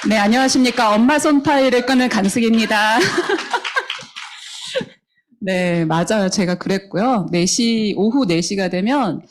네, 안녕하십니까. 엄마 손파일을 끄는 강숙입니다. 네, 맞아요. 제가 그랬고요. 오후 4시가 되면,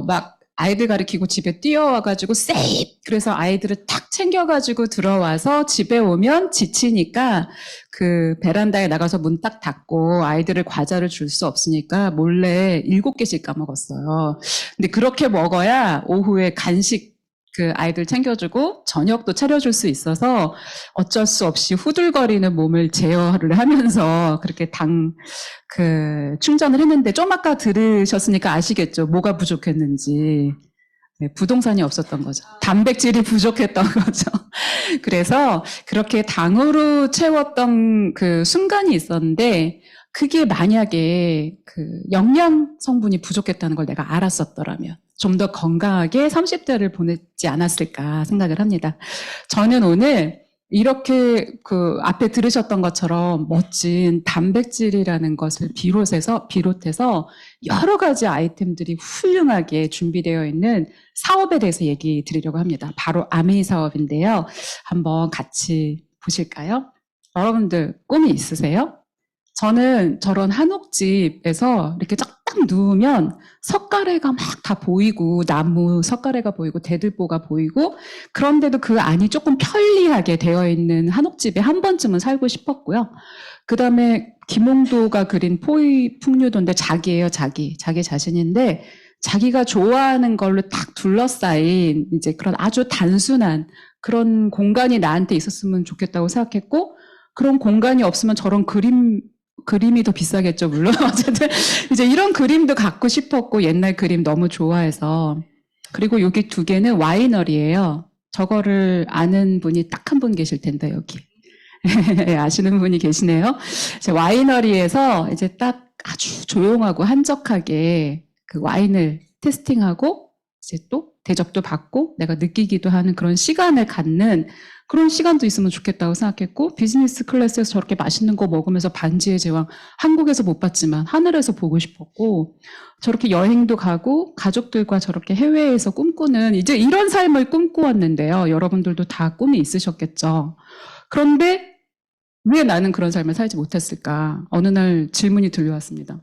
막 아이들 가르치고 집에 뛰어와가지고 세입! 그래서 아이들을 탁 챙겨가지고 들어와서 집에 오면 지치니까 그 베란다에 나가서 문 딱 닫고 아이들을 과자를 줄 수 없으니까 몰래 7개씩 까먹었어요. 근데 그렇게 먹어야 오후에 간식 그 아이들 챙겨주고 저녁도 차려줄 수 있어서 어쩔 수 없이 후들거리는 몸을 제어를 하면서 그렇게 충전을 했는데 좀 아까 들으셨으니까 아시겠죠? 뭐가 부족했는지. 네, 부동산이 없었던 거죠. 단백질이 부족했던 거죠. 그래서 그렇게 당으로 채웠던 그 순간이 있었는데 그게 만약에 그 영양 성분이 부족했다는 걸 내가 알았었더라면 좀 더 건강하게 30대를 보냈지 않았을까 생각을 합니다. 저는 오늘 이렇게 그 앞에 들으셨던 것처럼 멋진 단백질이라는 것을 비롯해서 여러 가지 아이템들이 훌륭하게 준비되어 있는 사업에 대해서 얘기 드리려고 합니다. 바로 아메이 사업인데요. 한번 같이 보실까요? 여러분들 꿈이 있으세요? 저는 저런 한옥집에서 이렇게 쫙 누우면 석가래가 막 다 보이고 나무 석가래가 보이고 대들보가 보이고 그런데도 그 안이 조금 편리하게 되어 있는 한옥집에 한 번쯤은 살고 싶었고요. 그 다음에 김홍도가 그린 포의 풍류도인데 자기예요, 자기 자신인데 자기가 좋아하는 걸로 딱 둘러싸인 이제 그런 아주 단순한 그런 공간이 나한테 있었으면 좋겠다고 생각했고 그런 공간이 없으면 저런 그림이 더 비싸겠죠, 물론. 어쨌든, 이제 이런 그림도 갖고 싶었고, 옛날 그림 너무 좋아해서. 그리고 여기 2개는 와이너리예요. 저거를 아는 분이 딱 한 분 계실 텐데, 여기. 아시는 분이 계시네요. 와이너리에서 이제 딱 아주 조용하고 한적하게 그 와인을 테스팅하고, 이제 또 대접도 받고, 내가 느끼기도 하는 그런 시간을 갖는 그런 시간도 있으면 좋겠다고 생각했고 비즈니스 클래스에서 저렇게 맛있는 거 먹으면서 반지의 제왕 한국에서 못 봤지만 하늘에서 보고 싶었고 저렇게 여행도 가고 가족들과 저렇게 해외에서 꿈꾸는 이제 이런 삶을 꿈꾸었는데요. 여러분들도 다 꿈이 있으셨겠죠. 그런데 왜 나는 그런 삶을 살지 못했을까? 어느 날 질문이 들려왔습니다.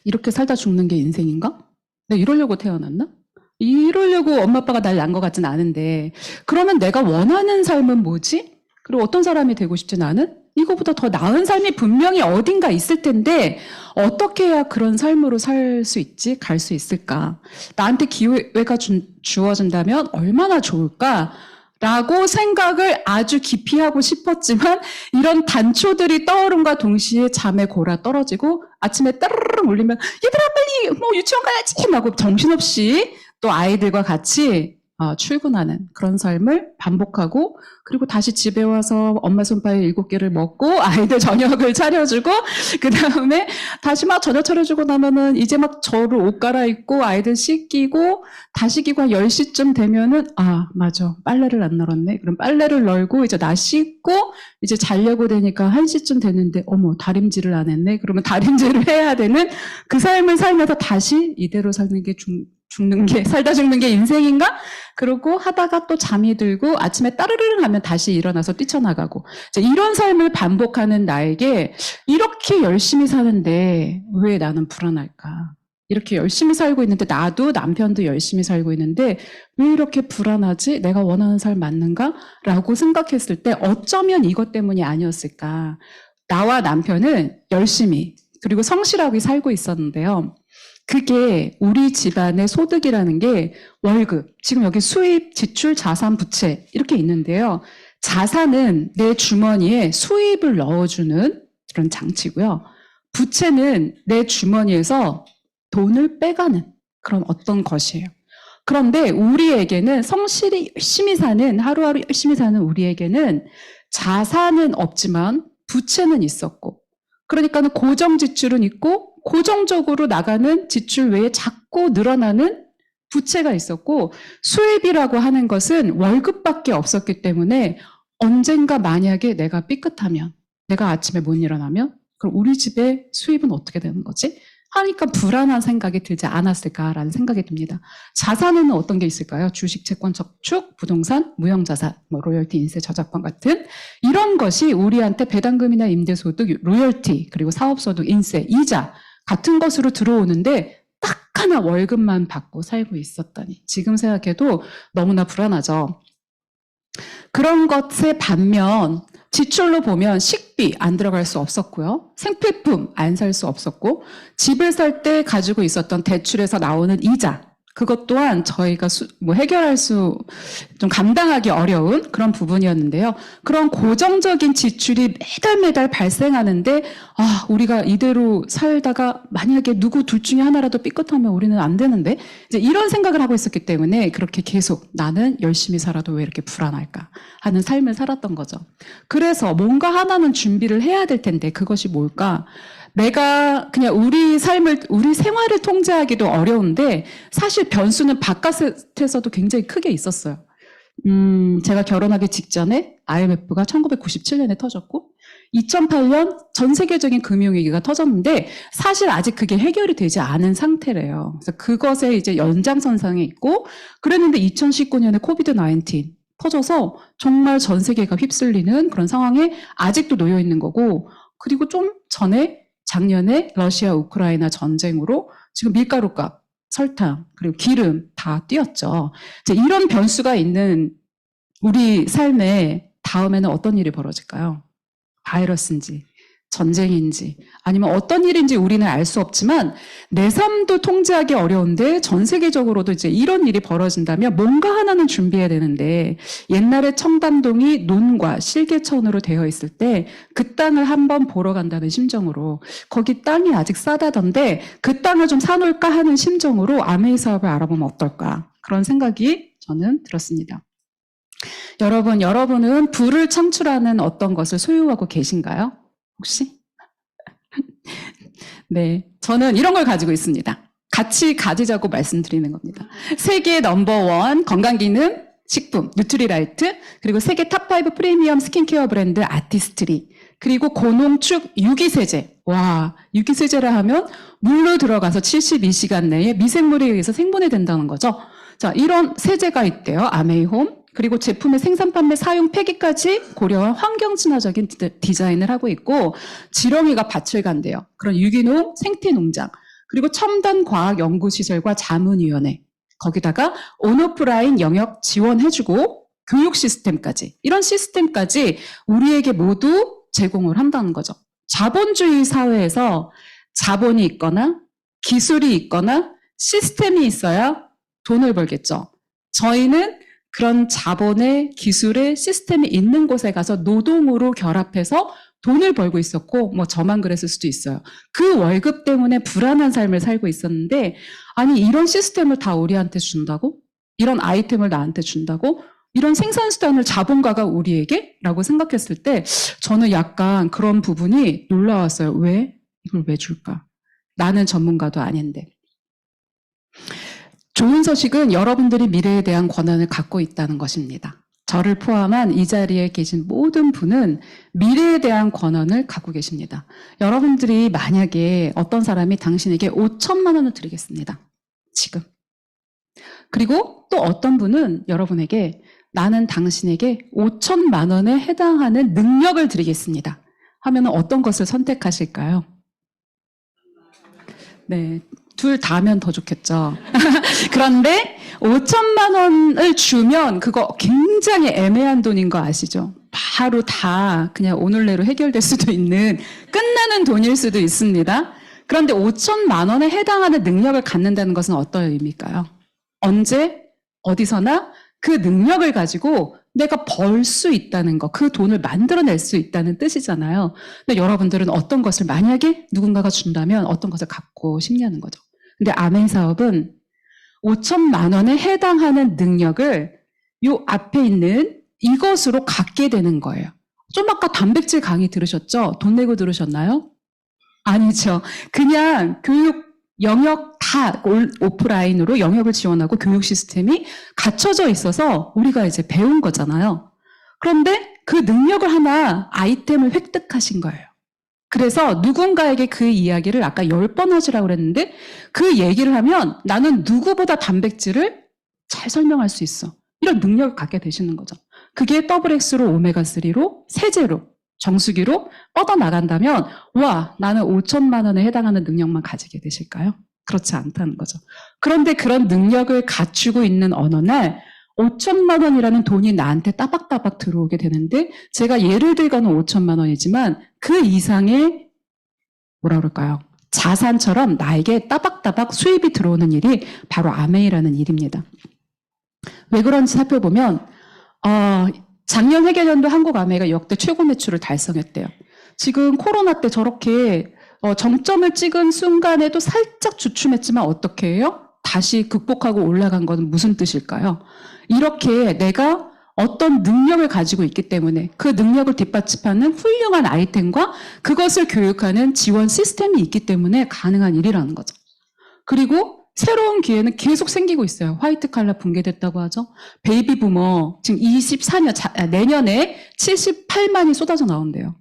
이렇게 살다 죽는 게 인생인가? 내가 이러려고 태어났나? 이러려고 엄마 아빠가 날 낳은 것 같진 않은데 그러면 내가 원하는 삶은 뭐지? 그리고 어떤 사람이 되고 싶지 나는? 이거보다 더 나은 삶이 분명히 어딘가 있을 텐데 어떻게 해야 그런 삶으로 살 수 있지? 갈 수 있을까? 나한테 기회가 주어진다면 얼마나 좋을까? 라고 생각을 아주 깊이 하고 싶었지만 이런 단초들이 떠오름과 동시에 잠에 골아 떨어지고 아침에 따르르 울리면 얘들아 빨리 뭐 유치원 가야지 하고 정신없이 또 아이들과 같이 출근하는 그런 삶을 반복하고 그리고 다시 집에 와서 엄마 손파일 7개를 먹고 아이들 저녁을 차려주고 그 다음에 다시 막 저녁 차려주고 나면은 이제 막 저를 옷 갈아입고 아이들 씻기고 다시 기고 한 10시쯤 되면은 맞아 빨래를 안 널었네 그럼 빨래를 널고 이제 나 씻고 이제 자려고 되니까 1시쯤 됐는데 어머 다림질을 안 했네 그러면 다림질을 해야 되는 그 삶을 살면서 다시 이대로 사는 게 살다 죽는 게 인생인가? 그러고 하다가 또 잠이 들고 아침에 따르르르 하면 다시 일어나서 뛰쳐나가고 이런 삶을 반복하는 나에게 이렇게 열심히 사는데 왜 나는 불안할까? 이렇게 열심히 살고 있는데 나도 남편도 열심히 살고 있는데 왜 이렇게 불안하지? 내가 원하는 삶 맞는가? 라고 생각했을 때 어쩌면 이것 때문이 아니었을까? 나와 남편은 열심히 그리고 성실하게 살고 있었는데요. 그게 우리 집안의 소득이라는 게 월급, 지금 여기 수입, 지출, 자산, 부채 이렇게 있는데요. 자산은 내 주머니에 수입을 넣어주는 그런 장치고요. 부채는 내 주머니에서 돈을 빼가는 그런 어떤 것이에요. 그런데 우리에게는 성실히 열심히 사는 하루하루 열심히 사는 우리에게는 자산은 없지만 부채는 있었고 그러니까는 고정 지출은 있고 고정적으로 나가는 지출 외에 자꾸 늘어나는 부채가 있었고 수입이라고 하는 것은 월급밖에 없었기 때문에 언젠가 만약에 내가 삐끗하면 내가 아침에 못 일어나면 그럼 우리 집의 수입은 어떻게 되는 거지? 하니까 불안한 생각이 들지 않았을까라는 생각이 듭니다. 자산에는 어떤 게 있을까요? 주식, 채권, 저축, 부동산, 무형자산, 로열티, 인세, 저작권 같은 이런 것이 우리한테 배당금이나 임대소득, 로열티, 그리고 사업소득, 인세, 이자 같은 것으로 들어오는데 딱 하나 월급만 받고 살고 있었다니. 지금 생각해도 너무나 불안하죠. 그런 것에 반면 지출로 보면 식비 안 들어갈 수 없었고요. 생필품 안 살 수 없었고 집을 살 때 가지고 있었던 대출에서 나오는 이자 그것 또한 저희가 해결할 수 좀 감당하기 어려운 그런 부분이었는데요. 그런 고정적인 지출이 매달 발생하는데 우리가 이대로 살다가 만약에 누구 둘 중에 하나라도 삐끗하면 우리는 안 되는데 이제 이런 생각을 하고 있었기 때문에 그렇게 계속 나는 열심히 살아도 왜 이렇게 불안할까 하는 삶을 살았던 거죠. 그래서 뭔가 하나는 준비를 해야 될 텐데 그것이 뭘까? 내가 그냥 우리 생활을 통제하기도 어려운데 사실 변수는 바깥에서도 굉장히 크게 있었어요. 제가 결혼하기 직전에 IMF가 1997년에 터졌고 2008년 전 세계적인 금융위기가 터졌는데 사실 아직 그게 해결이 되지 않은 상태래요. 그래서 그것에 이제 연장선상에 있고 그랬는데 2019년에 코비드-19 터져서 정말 전 세계가 휩쓸리는 그런 상황에 아직도 놓여 있는 거고 그리고 좀 전에 작년에 러시아 우크라이나 전쟁으로 지금 밀가루값, 설탕, 그리고 기름 다 뛰었죠. 이제 이런 변수가 있는 우리 삶에 다음에는 어떤 일이 벌어질까요? 바이러스인지, 전쟁인지, 아니면 어떤 일인지 우리는 알 수 없지만 내 삶도 통제하기 어려운데 전 세계적으로도 이제 이런 일이 벌어진다면 뭔가 하나는 준비해야 되는데 옛날에 청담동이 논과 실개천으로 되어 있을 때 그 땅을 한번 보러 간다는 심정으로 거기 땅이 아직 싸다던데 그 땅을 좀 사놓을까 하는 심정으로 아메이 사업을 알아보면 어떨까 그런 생각이 저는 들었습니다. 여러분은 부를 창출하는 어떤 것을 소유하고 계신가요? 혹시? 네, 저는 이런 걸 가지고 있습니다. 같이 가지자고 말씀드리는 겁니다. 세계 넘버원 건강기능 식품 뉴트리라이트 그리고 세계 탑5 프리미엄 스킨케어 브랜드 아티스트리 그리고 고농축 유기세제. 와, 유기세제라 하면 물로 들어가서 72시간 내에 미생물에 의해서 생분해 된다는 거죠. 자, 이런 세제가 있대요. 아메이홈. 그리고 제품의 생산, 판매, 사용, 폐기까지 고려한 환경 친화적인 디자인을 하고 있고 지렁이가 밭을 간대요. 그런 유기농 생태농장 그리고 첨단 과학 연구시설과 자문위원회 거기다가 온오프라인 영역 지원해주고 교육 시스템까지 이런 시스템까지 우리에게 모두 제공을 한다는 거죠. 자본주의 사회에서 자본이 있거나 기술이 있거나 시스템이 있어야 돈을 벌겠죠. 저희는 그런 자본의 기술의 시스템이 있는 곳에 가서 노동으로 결합해서 돈을 벌고 있었고 저만 그랬을 수도 있어요. 그 월급 때문에 불안한 삶을 살고 있었는데 아니 이런 시스템을 다 우리한테 준다고? 이런 아이템을 나한테 준다고? 이런 생산수단을 자본가가 우리에게? 라고 생각했을 때 저는 약간 그런 부분이 놀라웠어요. 왜? 이걸 왜 줄까? 나는 전문가도 아닌데. 좋은 소식은 여러분들이 미래에 대한 권한을 갖고 있다는 것입니다. 저를 포함한 이 자리에 계신 모든 분은 미래에 대한 권한을 갖고 계십니다. 여러분들이 만약에 어떤 사람이 당신에게 5천만 원을 드리겠습니다. 지금. 그리고 또 어떤 분은 여러분에게 나는 당신에게 5천만 원에 해당하는 능력을 드리겠습니다. 하면 어떤 것을 선택하실까요? 네. 둘 다면 더 좋겠죠. 그런데 5천만 원을 주면 그거 굉장히 애매한 돈인 거 아시죠? 바로 다 그냥 오늘 내로 해결될 수도 있는 끝나는 돈일 수도 있습니다. 그런데 5천만 원에 해당하는 능력을 갖는다는 것은 어떤 의미일까요? 언제 어디서나 그 능력을 가지고 내가 벌 수 있다는 거, 그 돈을 만들어낼 수 있다는 뜻이잖아요. 근데 여러분들은 어떤 것을 만약에 누군가가 준다면 어떤 것을 갖고 싶냐는 거죠. 근데 아멘 사업은 5천만 원에 해당하는 능력을 요 앞에 있는 이것으로 갖게 되는 거예요. 좀 아까 단백질 강의 들으셨죠? 돈 내고 들으셨나요? 아니죠. 그냥 교육 영역 다 오프라인으로 영역을 지원하고 교육 시스템이 갖춰져 있어서 우리가 이제 배운 거잖아요. 그런데 그 능력을 하나 아이템을 획득하신 거예요. 그래서 누군가에게 그 이야기를 아까 10번 하시라고 그랬는데 그 얘기를 하면 나는 누구보다 단백질을 잘 설명할 수 있어. 이런 능력을 갖게 되시는 거죠. 그게 더블X로 오메가3로 세제로 정수기로 뻗어나간다면 와 나는 5천만 원에 해당하는 능력만 가지게 되실까요? 그렇지 않다는 거죠. 그런데 그런 능력을 갖추고 있는 어느 날 5천만 원이라는 돈이 나한테 따박따박 들어오게 되는데 제가 예를 들거는 5천만 원이지만 그 이상의 뭐라 그럴까요? 자산처럼 나에게 따박따박 수입이 들어오는 일이 바로 아메이라는 일입니다. 왜 그런지 살펴보면 작년 회계연도 한국 아메이가 역대 최고 매출을 달성했대요. 지금 코로나 때 저렇게 정점을 찍은 순간에도 살짝 주춤했지만 어떻게 해요? 다시 극복하고 올라간 건 무슨 뜻일까요? 이렇게 내가 어떤 능력을 가지고 있기 때문에 그 능력을 뒷받침하는 훌륭한 아이템과 그것을 교육하는 지원 시스템이 있기 때문에 가능한 일이라는 거죠. 그리고 새로운 기회는 계속 생기고 있어요. 화이트 칼라 붕괴됐다고 하죠. 베이비 부머 지금 24년 내년에 78만이 쏟아져 나온대요.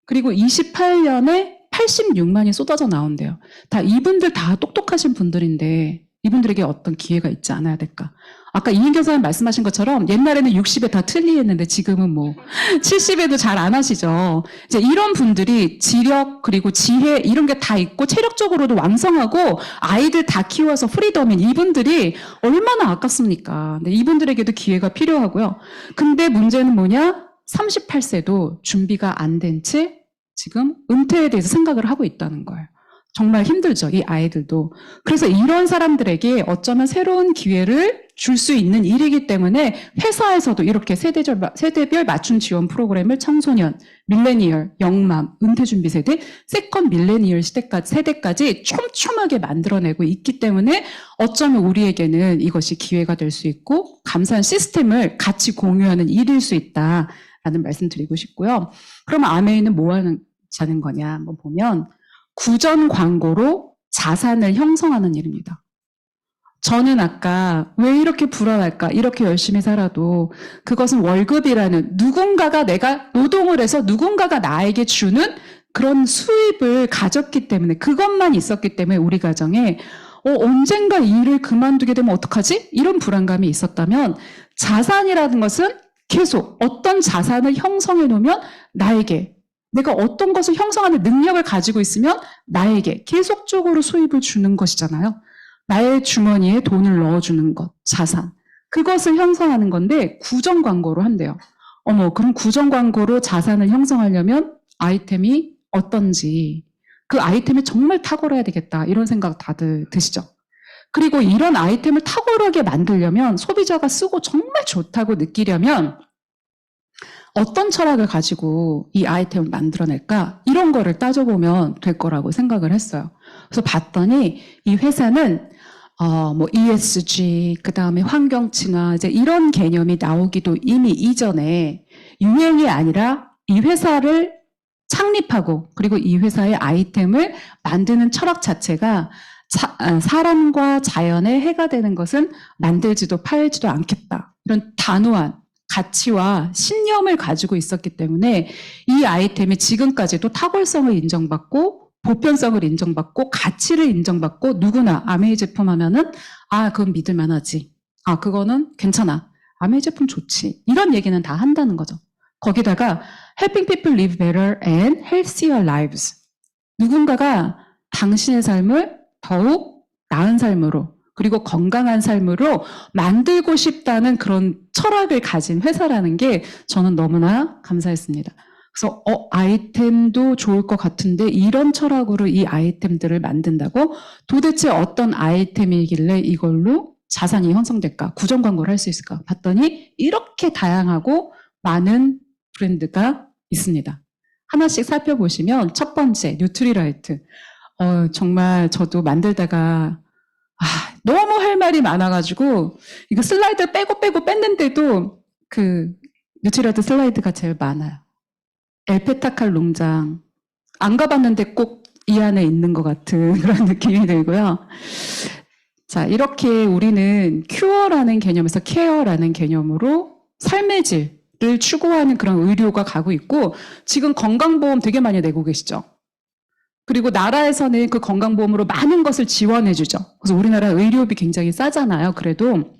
그리고 28년에 86만이 쏟아져 나온대요. 다 이분들 다 똑똑하신 분들인데 이분들에게 어떤 기회가 있지 않아야 될까? 아까 이인경 선생님 말씀하신 것처럼 옛날에는 60에 다 틀리했는데 지금은 뭐 70에도 잘 안 하시죠. 이제 이런 분들이 지력 그리고 지혜 이런 게 다 있고 체력적으로도 왕성하고 아이들 다 키워서 프리덤인 이분들이 얼마나 아깝습니까? 근데 이분들에게도 기회가 필요하고요. 근데 문제는 뭐냐? 38세도 준비가 안 된 채 지금 은퇴에 대해서 생각을 하고 있다는 거예요. 정말 힘들죠, 이 아이들도. 그래서 이런 사람들에게 어쩌면 새로운 기회를 줄 수 있는 일이기 때문에 회사에서도 이렇게 세대별 맞춤 지원 프로그램을 청소년, 밀레니얼, 영맘, 은퇴준비 세대, 세컨 밀레니얼 세대까지 촘촘하게 만들어내고 있기 때문에 어쩌면 우리에게는 이것이 기회가 될 수 있고 감사한 시스템을 같이 공유하는 일일 수 있다라는 말씀 드리고 싶고요. 그럼 아메이는 뭐 하는 거냐 한번 보면 구전 광고로 자산을 형성하는 일입니다. 저는 아까 왜 이렇게 불안할까? 이렇게 열심히 살아도 그것은 월급이라는 누군가가 내가 노동을 해서 누군가가 나에게 주는 그런 수입을 가졌기 때문에 그것만 있었기 때문에 우리 가정에 언젠가 일을 그만두게 되면 어떡하지? 이런 불안감이 있었다면 자산이라는 것은 계속 어떤 자산을 형성해 놓으면 나에게 내가 어떤 것을 형성하는 능력을 가지고 있으면 나에게 계속적으로 수입을 주는 것이잖아요. 나의 주머니에 돈을 넣어주는 것, 자산. 그것을 형성하는 건데 구정 광고로 한대요. 그럼 구정 광고로 자산을 형성하려면 아이템이 어떤지 그 아이템이 정말 탁월해야 되겠다 이런 생각 다들 드시죠? 그리고 이런 아이템을 탁월하게 만들려면 소비자가 쓰고 정말 좋다고 느끼려면 어떤 철학을 가지고 이 아이템을 만들어낼까? 이런 거를 따져보면 될 거라고 생각을 했어요. 그래서 봤더니 이 회사는 뭐 ESG, 그 다음에 환경 친화, 이제 이런 개념이 나오기도 이미 이전에 유행이 아니라 이 회사를 창립하고 그리고 이 회사의 아이템을 만드는 철학 자체가 사람과 자연에 해가 되는 것은 만들지도 팔지도 않겠다. 이런 단호한 가치와 신념을 가지고 있었기 때문에 이 아이템이 지금까지도 탁월성을 인정받고 보편성을 인정받고 가치를 인정받고 누구나 아메이 제품 하면은 그건 믿을만하지. 그거는 괜찮아. 아메이 제품 좋지. 이런 얘기는 다 한다는 거죠. 거기다가 helping people live better and healthier lives. 누군가가 당신의 삶을 더욱 나은 삶으로 그리고 건강한 삶으로 만들고 싶다는 그런 철학을 가진 회사라는 게 저는 너무나 감사했습니다. 그래서 아이템도 좋을 것 같은데 이런 철학으로 이 아이템들을 만든다고 도대체 어떤 아이템이길래 이걸로 자산이 형성될까? 구정 광고를 할 수 있을까? 봤더니 이렇게 다양하고 많은 브랜드가 있습니다. 하나씩 살펴보시면 첫 번째 뉴트리라이트. 정말 저도 만들다가 너무 할 말이 많아가지고 이거 슬라이드 빼고 뺐는데도 그 뉴트리라이트 슬라이드가 제일 많아요. 엘페타칼 농장 안 가봤는데 꼭 이 안에 있는 것 같은 그런 느낌이 들고요. 자, 이렇게 우리는 큐어라는 개념에서 케어라는 개념으로 삶의 질을 추구하는 그런 의료가 가고 있고 지금 건강보험 되게 많이 내고 계시죠. 그리고 나라에서는 그 건강보험으로 많은 것을 지원해주죠. 그래서 우리나라 의료비 굉장히 싸잖아요. 그래도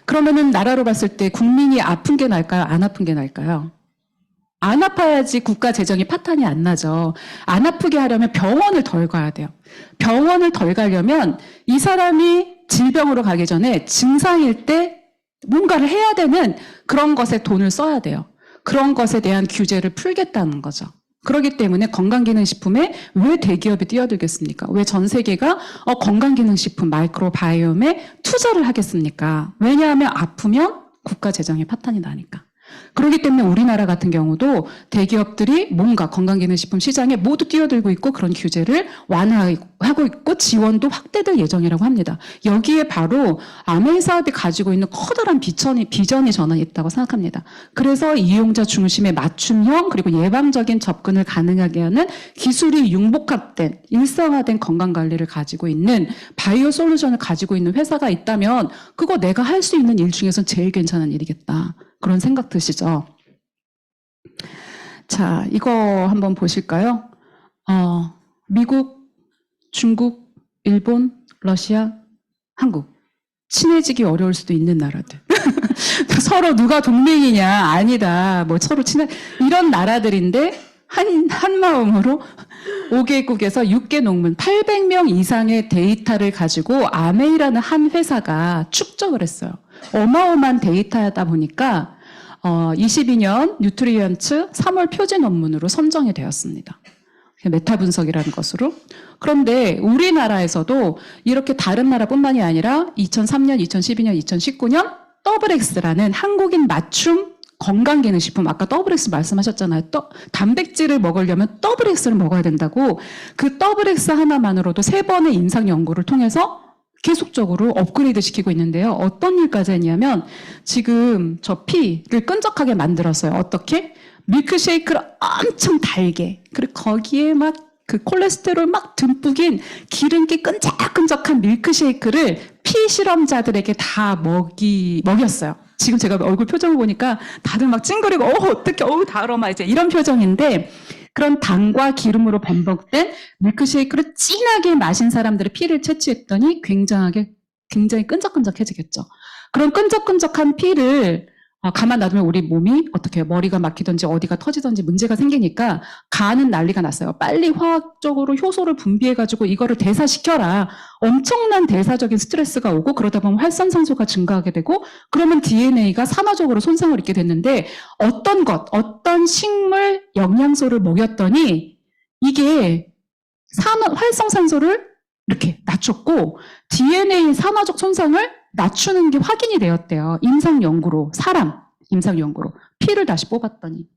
그러면은 나라로 봤을 때 국민이 아픈 게 나을까요? 안 아픈 게 나을까요? 안 아파야지 국가 재정이 파탄이 안 나죠. 안 아프게 하려면 병원을 덜 가야 돼요. 병원을 덜 가려면 이 사람이 질병으로 가기 전에 증상일 때 뭔가를 해야 되는 그런 것에 돈을 써야 돼요. 그런 것에 대한 규제를 풀겠다는 거죠. 그렇기 때문에 건강기능식품에 왜 대기업이 뛰어들겠습니까? 왜 전 세계가 건강기능식품 마이크로바이옴에 투자를 하겠습니까? 왜냐하면 아프면 국가 재정에 파탄이 나니까. 그렇기 때문에 우리나라 같은 경우도 대기업들이 뭔가 건강기능식품 시장에 모두 뛰어들고 있고 그런 규제를 완화하고 있고 지원도 확대될 예정이라고 합니다. 여기에 바로 아메이 사업이 가지고 있는 커다란 비전이 저는 있다고 생각합니다. 그래서 이용자 중심의 맞춤형 그리고 예방적인 접근을 가능하게 하는 기술이 융복합된 일상화된 건강관리를 가지고 있는 바이오 솔루션을 가지고 있는 회사가 있다면 그거 내가 할 수 있는 일 중에선 제일 괜찮은 일이겠다. 그런 생각 드시죠? 자, 이거 한번 보실까요? 미국, 중국, 일본, 러시아, 한국. 친해지기 어려울 수도 있는 나라들. 서로 누가 동맹이냐? 아니다. 뭐 서로 이런 나라들인데 한 마음으로 5개국에서 6개 농문 800명 이상의 데이터를 가지고 아메이라는 한 회사가 축적을 했어요. 어마어마한 데이터다 보니까 22년 뉴트리언츠 3월 표지 논문으로 선정이 되었습니다. 메타 분석이라는 것으로. 그런데 우리나라에서도 이렇게 다른 나라뿐만이 아니라 2003년, 2012년, 2019년 WX라는 한국인 맞춤 건강기능식품, 아까 WX 말씀하셨잖아요. 단백질을 먹으려면 WX를 먹어야 된다고. 그 WX 하나만으로도 3번의 임상 연구를 통해서 계속적으로 업그레이드 시키고 있는데요. 어떤 일까지 했냐면 지금 저 피를 끈적하게 만들었어요. 어떻게? 밀크쉐이크를 엄청 달게, 그리고 거기에 막 그 콜레스테롤 막 듬뿍인 기름기 끈적끈적한 밀크쉐이크를 피 실험자들에게 다 먹였어요. 지금 제가 얼굴 표정을 보니까 다들 막 찡그리고 어떡해 다 알아 이제 이런 표정인데, 그런 당과 기름으로 범벅된 밀크쉐이크를 진하게 마신 사람들의 피를 채취했더니 굉장히 끈적끈적해지겠죠. 그런 끈적끈적한 피를 가만 놔두면 우리 몸이 어떻게 머리가 막히든지 어디가 터지든지 문제가 생기니까 간은 난리가 났어요. 빨리 화학적으로 효소를 분비해가지고 이거를 대사시켜라. 엄청난 대사적인 스트레스가 오고 그러다 보면 활성산소가 증가하게 되고 그러면 DNA가 산화적으로 손상을 입게 됐는데 어떤 식물 영양소를 먹였더니 이게 활성산소를 이렇게 낮췄고 DNA 산화적 손상을 낮추는 게 확인이 되었대요. 임상연구로 피를 다시 뽑았더니.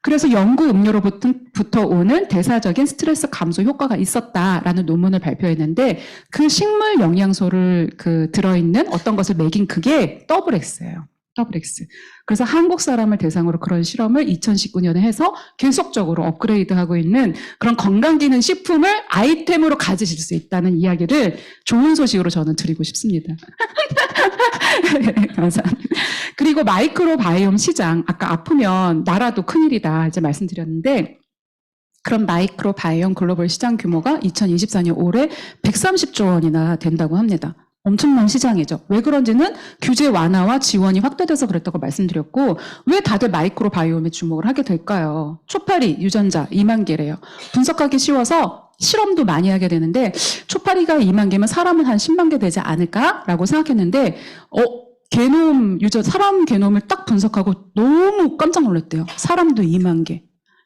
그래서 연구 음료로부터 오는 대사적인 스트레스 감소 효과가 있었다라는 논문을 발표했는데 그 식물 영양소를 들어있는 어떤 것을 먹인 그게 WX예요. WX. 그래서 한국 사람을 대상으로 그런 실험을 2019년에 해서 계속적으로 업그레이드하고 있는 그런 건강기능 식품을 아이템으로 가지실 수 있다는 이야기를 좋은 소식으로 저는 드리고 싶습니다. 감사합니다. 그리고 마이크로바이옴 시장, 아까 아프면 나라도 큰일이다 이제 말씀드렸는데, 그런 마이크로바이옴 글로벌 시장 규모가 2024년 올해 130조 원이나 된다고 합니다. 엄청난 시장이죠. 왜 그런지는 규제 완화와 지원이 확대돼서 그랬다고 말씀드렸고, 왜 다들 마이크로바이옴에 주목을 하게 될까요? 초파리 유전자 2만 개래요. 분석하기 쉬워서 실험도 많이 하게 되는데 초파리가 2만 개면 사람은 한 10만 개 되지 않을까라고 생각했는데 사람 게놈을 딱 분석하고 너무 깜짝 놀랐대요. 사람도 2만 개.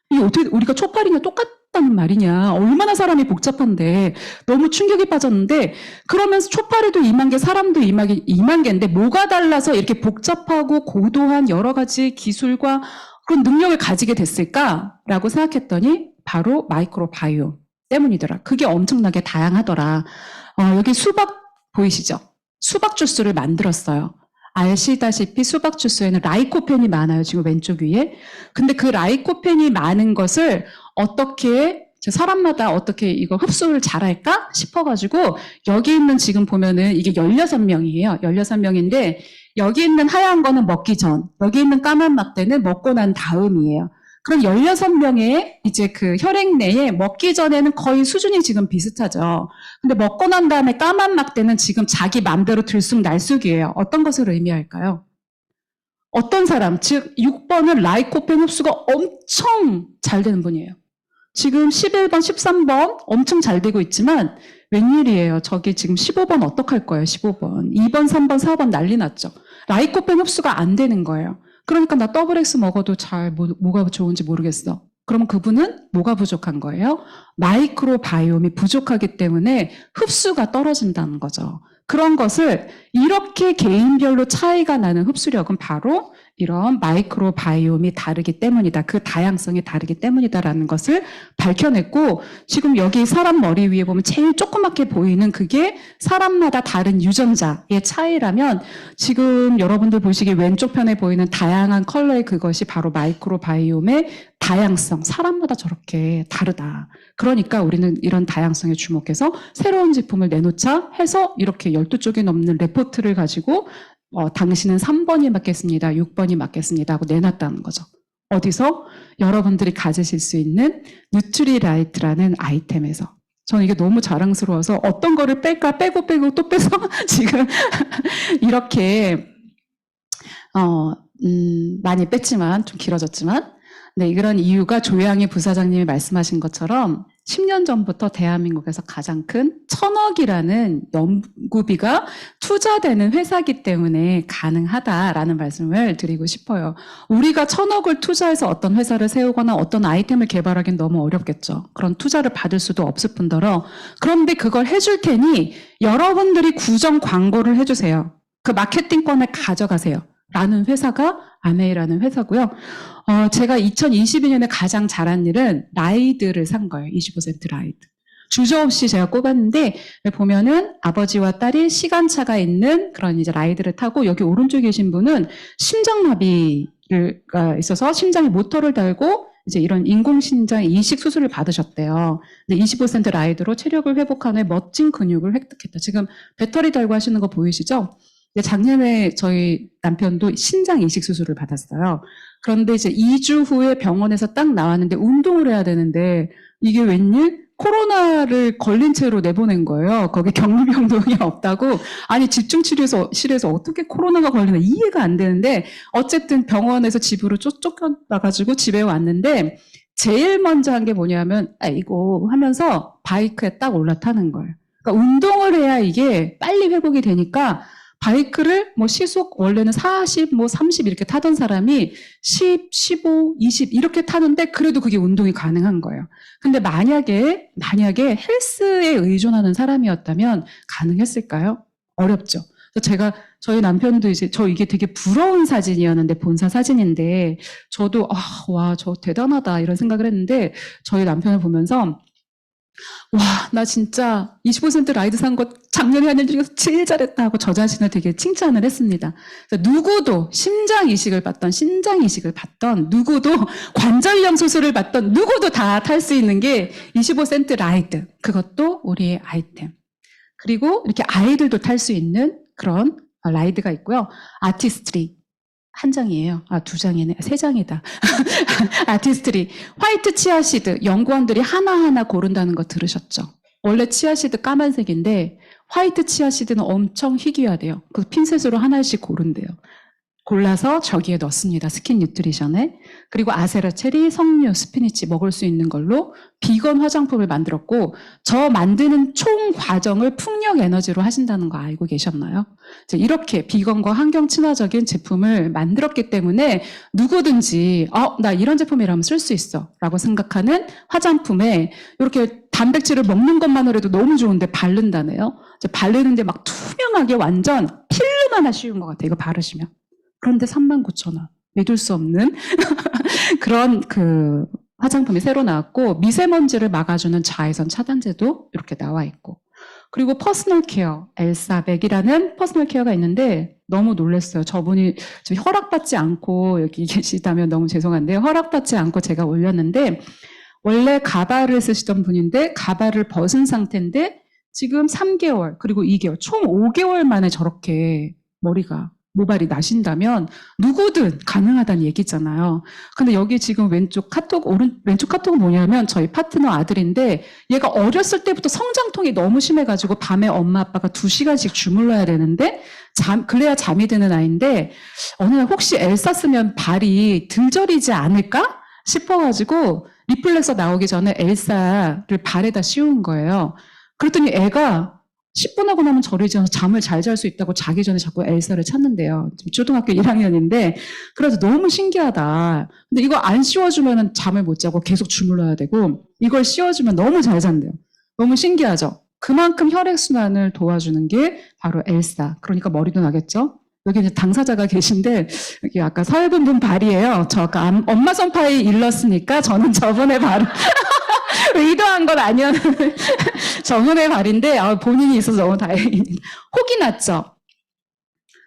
이게 어떻게 우리가 초파리가 똑같다는 말이냐. 얼마나 사람이 복잡한데 너무 충격이 빠졌는데, 그러면서 초파리도 2만 개, 사람도 2만 개인데 뭐가 달라서 이렇게 복잡하고 고도한 여러 가지 기술과 그런 능력을 가지게 됐을까라고 생각했더니 바로 마이크로바이옴 때문이더라. 그게 엄청나게 다양하더라. 여기 수박 보이시죠? 수박 주스를 만들었어요. 아시다시피 수박 주스에는 라이코펜이 많아요. 지금 왼쪽 위에. 근데 그 라이코펜이 많은 것을 사람마다 어떻게 이거 흡수를 잘할까 싶어가지고 여기 있는 지금 보면은 이게 16명이에요. 16명인데 여기 있는 하얀 거는 먹기 전, 여기 있는 까만 막대는 먹고 난 다음이에요. 그런 16명의 이제 그 혈액 내에 먹기 전에는 거의 수준이 지금 비슷하죠. 근데 먹고 난 다음에 까만 막대는 지금 자기 맘대로 들쑥날쑥이에요. 어떤 것을 의미할까요? 어떤 사람, 즉 6번은 라이코펜 흡수가 엄청 잘 되는 분이에요. 지금 11번, 13번 엄청 잘 되고 있지만 웬일이에요. 저기 지금 15번 어떡할 거예요, 15번. 2번, 3번, 4번 난리 났죠. 라이코펜 흡수가 안 되는 거예요. 그러니까 나 더블 X 먹어도 잘 뭐가 좋은지 모르겠어. 그러면 그분은 뭐가 부족한 거예요? 마이크로바이옴이 부족하기 때문에 흡수가 떨어진다는 거죠. 그런 것을 이렇게 개인별로 차이가 나는 흡수력은 바로 이런 마이크로바이옴이 다르기 때문이다. 그 다양성이 다르기 때문이다라는 것을 밝혀냈고, 지금 여기 사람 머리 위에 보면 제일 조그맣게 보이는 그게 사람마다 다른 유전자의 차이라면, 지금 여러분들 보시기 왼쪽 편에 보이는 다양한 컬러의 그것이 바로 마이크로바이옴의 다양성, 사람마다 저렇게 다르다. 그러니까 우리는 이런 다양성에 주목해서 새로운 제품을 내놓자 해서 이렇게 12쪽이 넘는 레포트를 가지고 당신은 3번이 맞겠습니다. 6번이 맞겠습니다. 하고 내놨다는 거죠. 어디서? 여러분들이 가지실 수 있는 뉴트리라이트라는 아이템에서. 저는 이게 너무 자랑스러워서 어떤 거를 뺄까 빼고 또 빼서 지금 이렇게 많이 뺐지만 좀 길어졌지만 네, 이런 이유가 조양희 부사장님이 말씀하신 것처럼 10년 전부터 대한민국에서 가장 큰 1,000억이라는 연구비가 투자되는 회사이기 때문에 가능하다라는 말씀을 드리고 싶어요. 우리가 1,000억을 투자해서 어떤 회사를 세우거나 어떤 아이템을 개발하기는 너무 어렵겠죠. 그런 투자를 받을 수도 없을 뿐더러 그런데 그걸 해줄 테니 여러분들이 구정 광고를 해주세요. 그 마케팅권을 가져가세요. 라는 회사가 아메이라는 회사고요. 제가 2022년에 가장 잘한 일은 라이드를 산 거예요. 25센트 라이드. 주저없이 제가 꼽았는데 보면은 아버지와 딸이 시간차가 있는 그런 이제 라이드를 타고 여기 오른쪽에 계신 분은 심장마비가 있어서 심장에 모터를 달고 이제 이런 인공심장 이식 수술을 받으셨대요. 근데 25센트 라이드로 체력을 회복하는 멋진 근육을 획득했다. 지금 배터리 달고 하시는 거 보이시죠? 작년에 저희 남편도 신장 이식 수술을 받았어요. 그런데 이제 2주 후에 병원에서 딱 나왔는데 운동을 해야 되는데 이게 웬일? 코로나를 걸린 채로 내보낸 거예요. 거기 격리병동이 없다고. 아니 집중치료실에서 어떻게 코로나가 걸리나 이해가 안 되는데 어쨌든 병원에서 집으로 쫓겨나가지고 집에 왔는데 제일 먼저 한 게 뭐냐면 아이고 하면서 바이크에 딱 올라타는 거예요. 그러니까 운동을 해야 이게 빨리 회복이 되니까 바이크를 뭐 시속 원래는 40, 뭐 30 이렇게 타던 사람이 10, 15, 20 이렇게 타는데 그래도 그게 운동이 가능한 거예요. 근데 만약에 헬스에 의존하는 사람이었다면 가능했을까요? 어렵죠. 그래서 저희 남편도 이제 이게 되게 부러운 사진이었는데 본사 사진인데 저도 와, 저 대단하다 이런 생각을 했는데 저희 남편을 보면서 와, 나 진짜 25센트 라이드 산 거 작년에 한 일 중에서 제일 잘했다 하고 저 자신을 되게 칭찬을 했습니다. 누구도 심장 이식을 받던 누구도 관절염 수술을 받던 누구도 다 탈 수 있는 게 25센트 라이드. 그것도 우리의 아이템. 그리고 이렇게 아이들도 탈 수 있는 그런 라이드가 있고요. 아티스트리. 한 장이에요. 두 장이네. 세 장이다. 아티스트리. 화이트 치아시드. 연구원들이 하나하나 고른다는 거 들으셨죠? 원래 치아시드 까만색인데 화이트 치아시드는 엄청 희귀하대요. 그 핀셋으로 하나씩 고른대요. 골라서 저기에 넣습니다. 스킨 뉴트리션에. 그리고 아세라 체리, 석류, 스피니치 먹을 수 있는 걸로 비건 화장품을 만들었고 저 만드는 총 과정을 풍력 에너지로 하신다는 거 알고 계셨나요? 이렇게 비건과 환경 친화적인 제품을 만들었기 때문에 누구든지 나 이런 제품이라면 쓸 수 있어 라고 생각하는 화장품에 이렇게 단백질을 먹는 것만으로도 너무 좋은데 바른다네요. 바르는데 막 투명하게 완전 필름 하나 씌운 것 같아요. 이거 바르시면. 그런데 39,000원. 믿을 수 없는 그런 그 화장품이 새로 나왔고 미세먼지를 막아주는 자외선 차단제도 이렇게 나와 있고 그리고 퍼스널 케어 엘사백이라는 퍼스널 케어가 있는데 너무 놀랐어요. 저분이 지금 허락받지 않고 여기 계시다면 너무 죄송한데 허락받지 않고 제가 올렸는데 원래 가발을 쓰시던 분인데 가발을 벗은 상태인데 지금 3개월 그리고 2개월 총 5개월 만에 저렇게 머리가 모발이 나신다면 누구든 가능하다는 얘기잖아요. 근데 여기 지금 왼쪽 카톡은 뭐냐면 저희 파트너 아들인데 얘가 어렸을 때부터 성장통이 너무 심해가지고 밤에 엄마 아빠가 2시간씩 주물러야 되는데 그래야 잠이 드는 아이인데 어느 날 혹시 엘사 쓰면 발이 덜 저리지 않을까 싶어가지고 리플렉서 나오기 전에 엘사를 발에다 씌운 거예요. 그랬더니 애가 10분 하고 나면 저리지 않아서 잠을 잘 잘 수 있다고 자기 전에 자꾸 엘사를 찾는데요. 지금 초등학교 1학년인데 그래서 너무 신기하다. 근데 이거 안 씌워주면 잠을 못 자고 계속 주물러야 되고 이걸 씌워주면 너무 잘 잔대요. 너무 신기하죠? 그만큼 혈액순환을 도와주는 게 바로 엘사. 그러니까 머리도 나겠죠? 여기 이제 당사자가 계신데 여기 아까 서해분분 발이에요. 저 아까 엄마 손파에 일렀으니까 저는 저분의 발을 의도한 건 아니었는데 저분의 발인데 본인이 있어서 너무 다행입니다. 혹이 났죠.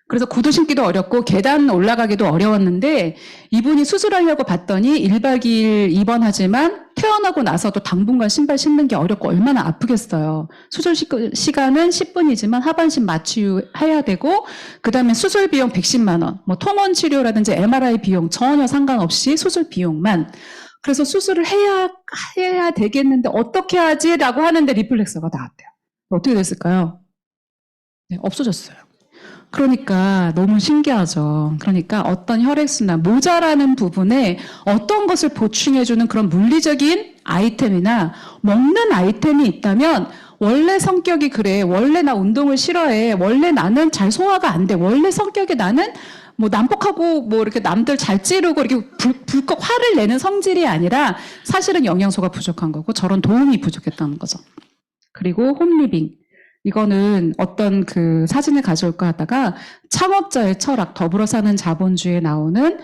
그래서 구두 신기도 어렵고 계단 올라가기도 어려웠는데 이분이 수술하려고 봤더니 1박 2일 입원하지만 퇴원하고 나서도 당분간 신발 신는 게 어렵고 얼마나 아프겠어요. 수술 시간은 10분이지만 하반신 마취해야 되고 그다음에 수술 비용 110만 원, 뭐 통원 치료라든지 MRI 비용 전혀 상관없이 수술 비용만. 그래서 수술을 해야 되겠는데 어떻게 하지라고 하는데 리플렉서가 나왔대요. 어떻게 됐을까요? 네, 없어졌어요. 그러니까 너무 신기하죠. 그러니까 어떤 혈액순환, 모자라는 부분에 어떤 것을 보충해주는 그런 물리적인 아이템이나 먹는 아이템이 있다면 원래 성격이 그래. 원래 나 운동을 싫어해. 원래 나는 잘 소화가 안 돼. 원래 성격이 나는 뭐 난폭하고 뭐 이렇게 남들 잘 찌르고 이렇게 불컥 화를 내는 성질이 아니라 사실은 영양소가 부족한 거고 저런 도움이 부족했다는 거죠. 그리고 홈리빙. 이거는 어떤 그 사진을 가져올까 하다가 창업자의 철학, 더불어 사는 자본주의에 나오는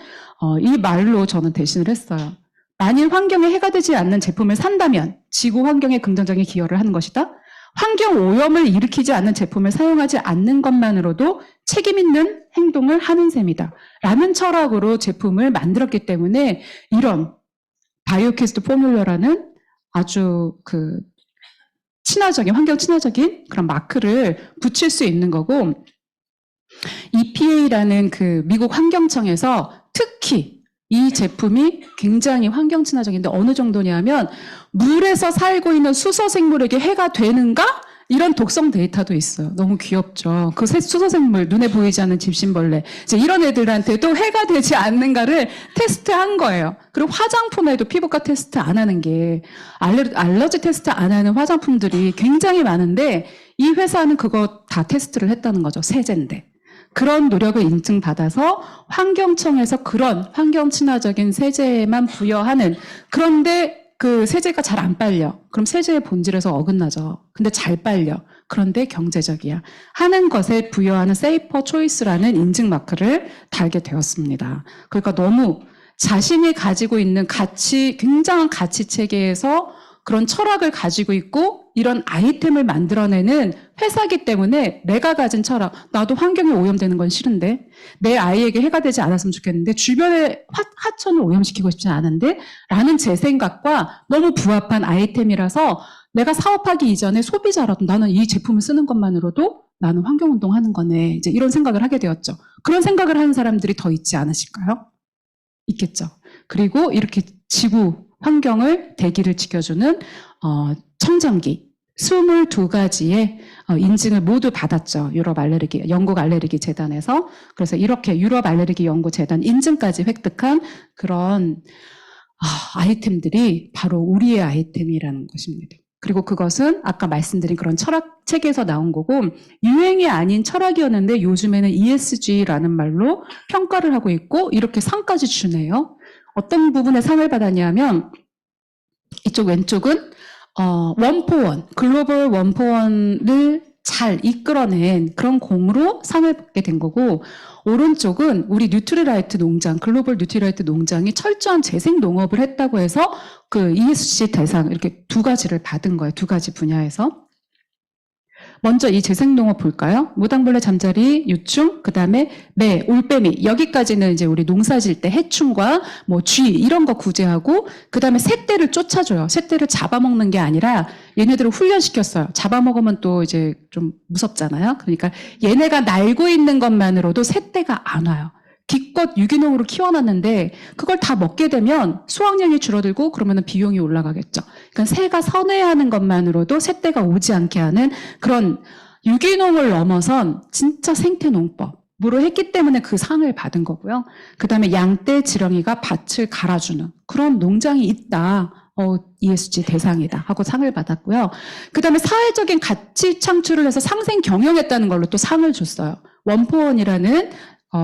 이 말로 저는 대신을 했어요. 만일 환경에 해가 되지 않는 제품을 산다면 지구 환경에 긍정적인 기여를 하는 것이다. 환경 오염을 일으키지 않는 제품을 사용하지 않는 것만으로도 책임 있는 행동을 하는 셈이다. 라는 철학으로 제품을 만들었기 때문에 이런 바이오캐스트 포뮬러라는 아주 그 친화적인, 환경 친화적인 그런 마크를 붙일 수 있는 거고, EPA라는 그 미국 환경청에서 특히 이 제품이 굉장히 환경 친화적인데 어느 정도냐면 물에서 살고 있는 수소 생물에게 해가 되는가? 이런 독성 데이터도 있어요. 너무 귀엽죠. 그 수소 생물, 눈에 보이지 않는 집신벌레. 이제 이런 애들한테도 해가 되지 않는가를 테스트한 거예요. 그리고 화장품에도 피부과 테스트 안 하는 게 알러지 테스트 안 하는 화장품들이 굉장히 많은데 이 회사는 그거 다 테스트를 했다는 거죠. 세제인데. 그런 노력을 인증받아서 환경청에서 그런 환경 친화적인 세제만 부여하는, 그런데 그 세제가 잘 안 빨려. 그럼 세제의 본질에서 어긋나죠. 근데 잘 빨려. 그런데 경제적이야. 하는 것에 부여하는 세이퍼 초이스라는 인증 마크를 달게 되었습니다. 그러니까 너무 자신이 가지고 있는 가치, 굉장한 가치 체계에서 그런 철학을 가지고 있고 이런 아이템을 만들어내는 회사기 때문에 내가 가진 철학, 나도 환경이 오염되는 건 싫은데 내 아이에게 해가 되지 않았으면 좋겠는데 주변의 하천을 오염시키고 싶지 않은데 라는 제 생각과 너무 부합한 아이템이라서 내가 사업하기 이전에 소비자라도 나는 이 제품을 쓰는 것만으로도 나는 환경운동 하는 거네. 이제 이런 생각을 하게 되었죠. 그런 생각을 하는 사람들이 더 있지 않으실까요? 있겠죠. 그리고 이렇게 지구 환경을 대기를 지켜주는 청정기 22가지의 인증을 모두 받았죠. 영국 알레르기 재단에서. 그래서 이렇게 유럽 알레르기 연구 재단 인증까지 획득한 그런 아이템들이 바로 우리의 아이템이라는 것입니다. 그리고 그것은 아까 말씀드린 그런 철학 책에서 나온 거고 유행이 아닌 철학이었는데 요즘에는 ESG라는 말로 평가를 하고 있고 이렇게 상까지 주네요. 어떤 부분에 상을 받았냐면 이쪽 왼쪽은 원포원, 글로벌 원포원을 잘 이끌어낸 그런 공으로 상을 받게 된 거고 오른쪽은 우리 뉴트리라이트 농장, 글로벌 뉴트리라이트 농장이 철저한 재생 농업을 했다고 해서 그 ESG 대상 이렇게 2가지를 받은 거예요. 2가지 분야에서. 먼저 이 재생농업 볼까요? 무당벌레 잠자리, 유충, 그 다음에 매, 올빼미. 여기까지는 이제 우리 농사 질 때 해충과 뭐 쥐, 이런 거 구제하고, 그 다음에 새떼를 쫓아줘요. 새떼를 잡아먹는 게 아니라 얘네들을 훈련시켰어요. 잡아먹으면 또 이제 좀 무섭잖아요. 그러니까 얘네가 날고 있는 것만으로도 새떼가 안 와요. 기껏 유기농으로 키워놨는데 그걸 다 먹게 되면 수확량이 줄어들고 그러면 비용이 올라가겠죠. 그러니까 새가 선회하는 것만으로도 새떼가 오지 않게 하는 그런 유기농을 넘어선 진짜 생태농법으로 했기 때문에 그 상을 받은 거고요. 그다음에 양떼 지렁이가 밭을 갈아주는 그런 농장이 있다. ESG 대상이다 하고 상을 받았고요. 그다음에 사회적인 가치 창출을 해서 상생 경영했다는 걸로 또 상을 줬어요. 원포원이라는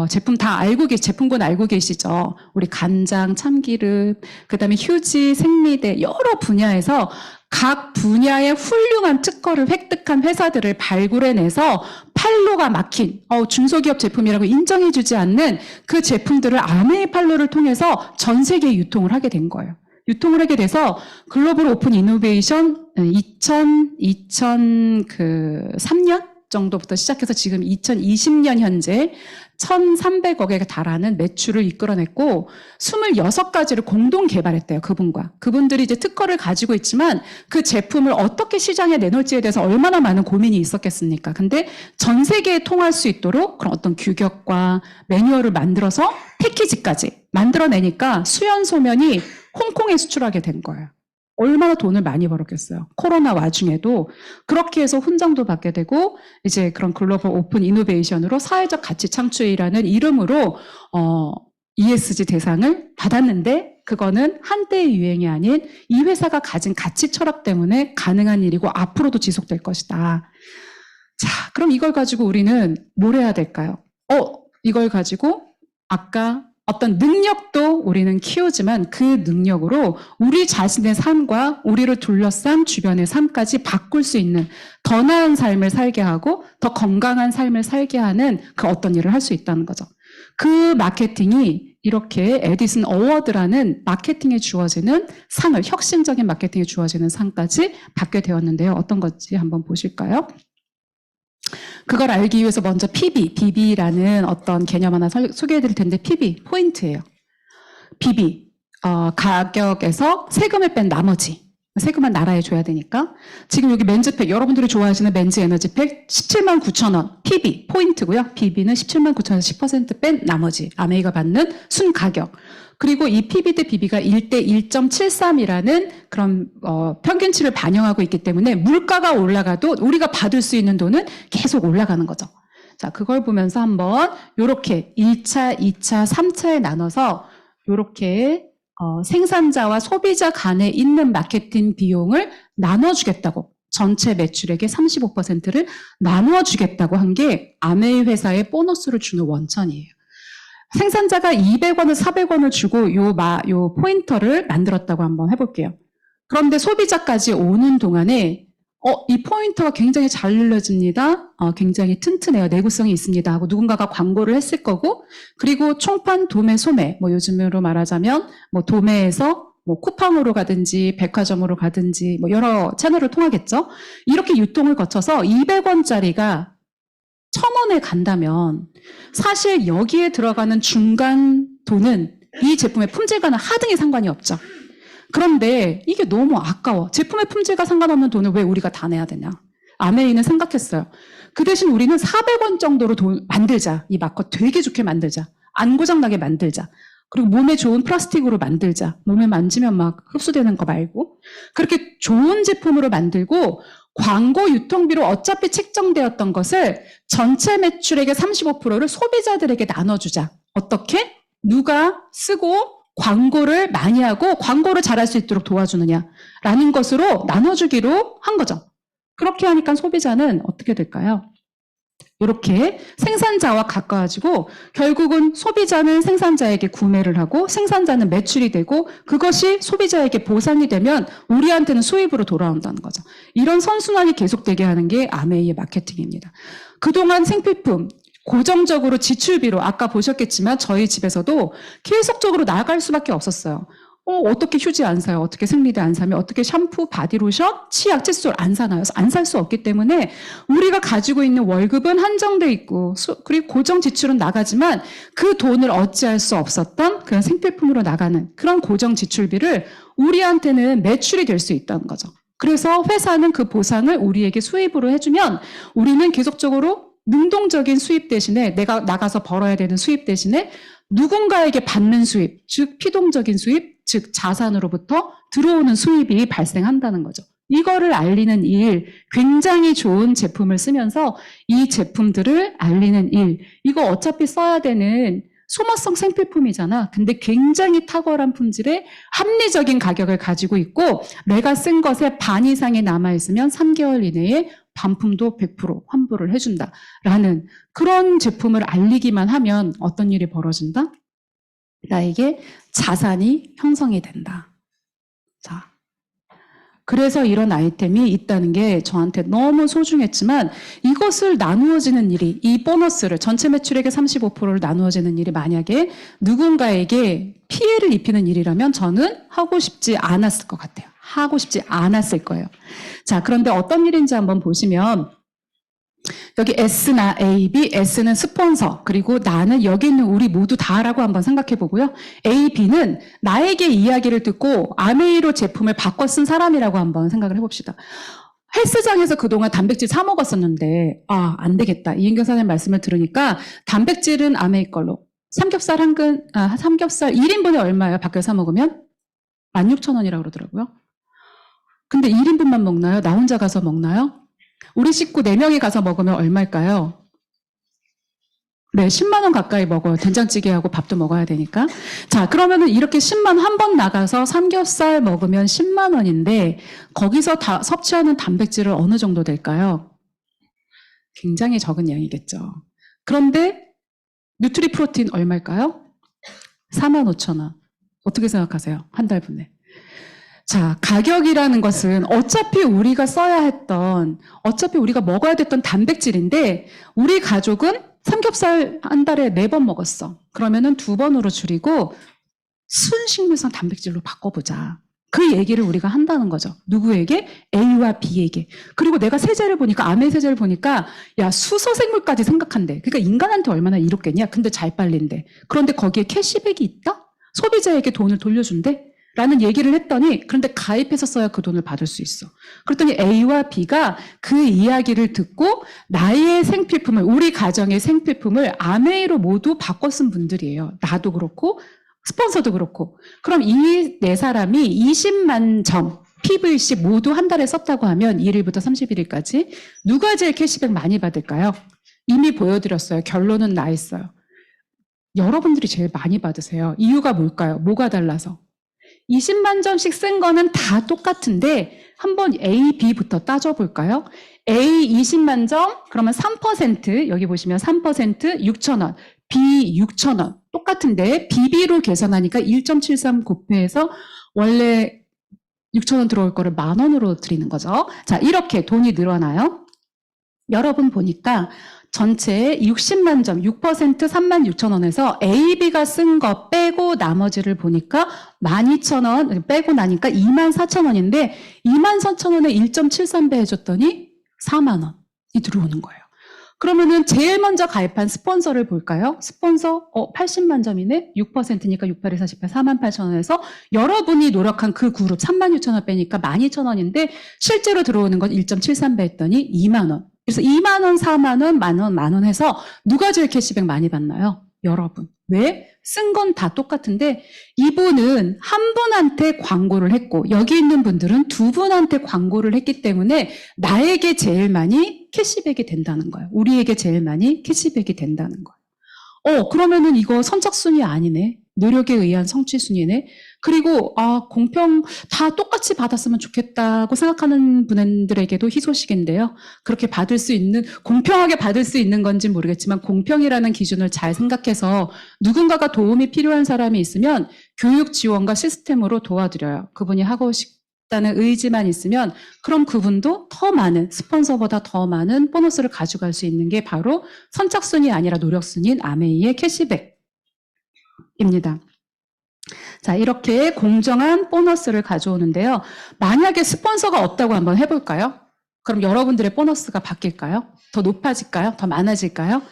제품 다 제품군 알고 계시죠? 우리 간장, 참기름, 그 다음에 휴지, 생리대, 여러 분야에서 각 분야의 훌륭한 특허를 획득한 회사들을 발굴해내서 판로가 막힌, 중소기업 제품이라고 인정해주지 않는 그 제품들을 아메이 판로를 통해서 전 세계에 유통을 하게 된 거예요. 유통을 하게 돼서 글로벌 오픈 이노베이션 2003년 정도부터 시작해서 지금 2020년 현재 1,300억에 달하는 매출을 이끌어냈고 26가지를 공동 개발했대요. 그분들이 이제 특허를 가지고 있지만 그 제품을 어떻게 시장에 내놓을지에 대해서 얼마나 많은 고민이 있었겠습니까? 근데 전 세계에 통할 수 있도록 그런 어떤 규격과 매뉴얼을 만들어서 패키지까지 만들어내니까 수연소면이 홍콩에 수출하게 된 거예요. 얼마나 돈을 많이 벌었겠어요. 코로나 와중에도 그렇게 해서 훈장도 받게 되고 이제 그런 글로벌 오픈 이노베이션으로 사회적 가치 창출이라는 이름으로 ESG 대상을 받았는데 그거는 한때의 유행이 아닌 이 회사가 가진 가치 철학 때문에 가능한 일이고 앞으로도 지속될 것이다. 자, 그럼 이걸 가지고 우리는 뭘 해야 될까요? 이걸 가지고 아까 어떤 능력도 우리는 키우지만 그 능력으로 우리 자신의 삶과 우리를 둘러싼 주변의 삶까지 바꿀 수 있는 더 나은 삶을 살게 하고 더 건강한 삶을 살게 하는 그 어떤 일을 할 수 있다는 거죠. 그 마케팅이 이렇게 에디슨 어워드라는 마케팅에 주어지는 상을, 혁신적인 마케팅에 주어지는 상까지 받게 되었는데요. 어떤 건지 한번 보실까요? 그걸 알기 위해서 먼저 BB라는 어떤 개념 하나 소개해 드릴 텐데 PB, 포인트예요. BB, 가격에서 세금을 뺀 나머지. 세금은 나라에 줘야 되니까. 지금 여기 맨즈팩, 여러분들이 좋아하시는 맨즈 에너지팩 17만 9천 원, PB, 포인트고요. BB는 17만 9천 원에서 10% 뺀 나머지. 아메이가 받는 순 가격. 그리고 이 PB 대 BB가 1대 1.73이라는 그런 평균치를 반영하고 있기 때문에 물가가 올라가도 우리가 받을 수 있는 돈은 계속 올라가는 거죠. 자, 그걸 보면서 한번 요렇게 1차, 2차, 3차에 나눠서 요렇게 생산자와 소비자 간에 있는 마케팅 비용을 나눠주겠다고 전체 매출액의 35%를 나눠주겠다고 한 게 아메이 회사에 보너스를 주는 원천이에요. 생산자가 200원을 400원을 주고 요 포인터를 만들었다고 한번 해볼게요. 그런데 소비자까지 오는 동안에 이 포인터가 굉장히 잘 눌러집니다. 굉장히 튼튼해요. 내구성이 있습니다. 하고 누군가가 광고를 했을 거고 그리고 총판, 도매, 소매 뭐 요즘으로 말하자면 뭐 도매에서 뭐 쿠팡으로 가든지 백화점으로 가든지 뭐 여러 채널을 통하겠죠. 이렇게 유통을 거쳐서 200원짜리가 1,000원에 간다면 사실 여기에 들어가는 중간 돈은 이 제품의 품질과는 하등의 상관이 없죠. 그런데 이게 너무 아까워. 제품의 품질과 상관없는 돈을 왜 우리가 다 내야 되냐. 아메이는 생각했어요. 그 대신 우리는 400원 정도로 만들자. 이 마커 되게 좋게 만들자. 안 고장나게 만들자. 그리고 몸에 좋은 플라스틱으로 만들자. 몸에 만지면 막 흡수되는 거 말고. 그렇게 좋은 제품으로 만들고 광고 유통비로 어차피 책정되었던 것을 전체 매출액의 35%를 소비자들에게 나눠주자. 어떻게? 누가 쓰고 광고를 많이 하고 광고를 잘할 수 있도록 도와주느냐라는 것으로 나눠주기로 한 거죠. 그렇게 하니까 소비자는 어떻게 될까요? 이렇게 생산자와 가까워지고 결국은 소비자는 생산자에게 구매를 하고 생산자는 매출이 되고 그것이 소비자에게 보상이 되면 우리한테는 수입으로 돌아온다는 거죠. 이런 선순환이 계속되게 하는 게 아메이의 마케팅입니다. 그동안 생필품 고정적으로 지출비로 아까 보셨겠지만 저희 집에서도 계속적으로 나갈 수밖에 없었어요. 어떻게 휴지 안 사요? 어떻게 생리대 안 사며? 어떻게 샴푸, 바디로션, 치약, 칫솔 안 사나요? 안 살 수 없기 때문에 우리가 가지고 있는 월급은 한정돼 있고 그리고 고정 지출은 나가지만 그 돈을 어찌할 수 없었던 그런 생필품으로 나가는 그런 고정 지출비를 우리한테는 매출이 될 수 있다는 거죠. 그래서 회사는 그 보상을 우리에게 수입으로 해주면 우리는 계속적으로 능동적인 수입 대신에 내가 나가서 벌어야 되는 수입 대신에 누군가에게 받는 수입, 즉 피동적인 수입, 즉 자산으로부터 들어오는 수입이 발생한다는 거죠. 이거를 알리는 일, 굉장히 좋은 제품을 쓰면서 이 제품들을 알리는 일, 이거 어차피 써야 되는 소모성 생필품이잖아. 근데 굉장히 탁월한 품질의 합리적인 가격을 가지고 있고 내가 쓴 것의 반 이상이 남아있으면 3개월 이내에 반품도 100% 환불을 해준다라는 그런 제품을 알리기만 하면 어떤 일이 벌어진다? 나에게 자산이 형성이 된다. 자, 그래서 이런 아이템이 있다는 게 저한테 너무 소중했지만 이것을 나누어지는 일이, 이 보너스를 전체 매출액의 35%를 나누어지는 일이 만약에 누군가에게 피해를 입히는 일이라면 저는 하고 싶지 않았을 것 같아요. 하고 싶지 않았을 거예요. 자, 그런데 어떤 일인지 한번 보시면 여기 S나 A, B, S는 스폰서, 그리고 나는 여기 있는 우리 모두 다라고 한번 생각해 보고요. A, B는 나에게 이야기를 듣고 아메이로 제품을 바꿔 쓴 사람이라고 한번 생각을 해봅시다. 헬스장에서 그동안 단백질 사 먹었었는데 안 되겠다. 이은경 선생님 말씀을 들으니까 단백질은 아메이 걸로 삼겹살 1인분에 얼마예요? 밖에서 사 먹으면? 16,000원이라고 그러더라고요. 근데 1인분만 먹나요? 나 혼자 가서 먹나요? 우리 식구 4명이 가서 먹으면 얼마일까요? 네, 10만 원 가까이 먹어요. 된장찌개하고 밥도 먹어야 되니까. 자, 그러면은 이렇게 10만 원 한 번 나가서 삼겹살 먹으면 10만 원인데 거기서 다 섭취하는 단백질은 어느 정도 될까요? 굉장히 적은 양이겠죠. 그런데 뉴트리 프로틴 얼마일까요? 45,000원. 어떻게 생각하세요? 한 달 분에. 자, 가격이라는 것은 어차피 우리가 써야 했던, 어차피 우리가 먹어야 됐던 단백질인데 우리 가족은 삼겹살 한 달에 4번 먹었어. 그러면은 2번으로 줄이고 순식물성 단백질로 바꿔보자. 그 얘기를 우리가 한다는 거죠. 누구에게? A와 B에게. 그리고 내가 세제를 보니까, 암의 세제를 보니까 야, 수소생물까지 생각한대. 그러니까 인간한테 얼마나 이롭겠냐? 근데 잘 빨린대. 그런데 거기에 캐시백이 있다? 소비자에게 돈을 돌려준대? 라는 얘기를 했더니 그런데 가입해서 써야 그 돈을 받을 수 있어. 그랬더니 A와 B가 그 이야기를 듣고 나의 생필품을, 우리 가정의 생필품을 아메이로 모두 바꿔 쓴 분들이에요. 나도 그렇고 스폰서도 그렇고. 그럼 이 4사람이 20만 점 PVC 모두 한 달에 썼다고 하면 1일부터 31일까지 누가 제일 캐시백 많이 받을까요? 이미 보여드렸어요. 결론은 나 있어요. 여러분들이 제일 많이 받으세요. 이유가 뭘까요? 뭐가 달라서? 20만 점씩 쓴 거는 다 똑같은데 한번 A, B부터 따져볼까요? A 20만 점, 그러면 3%, 여기 보시면 3% 6,000원, B 6,000원 똑같은데 BB로 계산하니까 1.73 곱해서 원래 6,000원 들어올 거를 10,000원으로 드리는 거죠. 자, 이렇게 돈이 늘어나요. 여러분 보니까 전체 60만 점, 6% 36,000원에서 A, B가 쓴 거 빼고 나머지를 보니까 12,000원 빼고 나니까 24,000원인데 24,000원에 1.73배 해줬더니 4만 원이 들어오는 거예요. 그러면은 제일 먼저 가입한 스폰서를 볼까요? 스폰서 80만 점이네. 6%니까 6, 8에 48, 48,000원에서 여러분이 노력한 그 그룹 36,000원 빼니까 12,000원인데 실제로 들어오는 건 1.73배 했더니 2만 원. 그래서 2만 원, 4만 원, 만 원 해서 누가 제일 캐시백 많이 받나요? 여러분. 왜? 쓴 건 다 똑같은데 이분은 한 분한테 광고를 했고 여기 있는 분들은 2분한테 광고를 했기 때문에 나에게 제일 많이 캐시백이 된다는 거예요. 우리에게 제일 많이 캐시백이 된다는 거예요. 그러면은 이거 선착순위 아니네. 노력에 의한 성취순위네. 그리고 공평 다 똑같이 받았으면 좋겠다고 생각하는 분들에게도 희소식인데요. 그렇게 받을 수 있는, 공평하게 받을 수 있는 건지 모르겠지만 공평이라는 기준을 잘 생각해서 누군가가 도움이 필요한 사람이 있으면 교육 지원과 시스템으로 도와드려요. 그분이 하고 싶다는 의지만 있으면 그럼 그분도 더 많은, 스폰서보다 더 많은 보너스를 가져갈 수 있는 게 바로 선착순이 아니라 노력순위인 아메이의 캐시백입니다. 자, 이렇게 공정한 보너스를 가져오는데요. 만약에 스폰서가 없다고 한번 해볼까요? 그럼 여러분들의 보너스가 바뀔까요? 더 높아질까요? 더 많아질까요?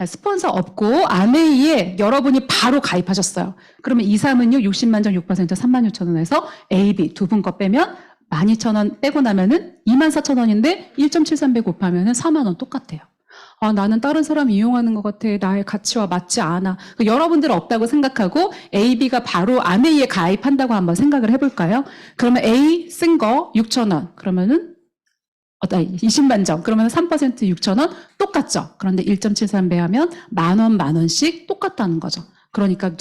스폰서 없고 아메이에 여러분이 바로 가입하셨어요. 그러면 2, 3은요, 60만 점 6%, 36,000원에서 A, B 두 분 거 빼면 12,000원 빼고 나면은 24,000원인데 1.73배 곱하면은 4만 원 똑같아요. 아, 나는 다른 사람 이용하는 것 같아. 나의 가치와 맞지 않아. 여러분들 없다고 생각하고 A, B가 바로 아메이에 가입한다고 한번 생각을 해볼까요? 그러면 A 쓴 거 6,000원. 그러면은 20만 점. 그러면 3% 6,000원 똑같죠. 그런데 1.73배 하면 만 원씩 똑같다는 거죠. 그러니까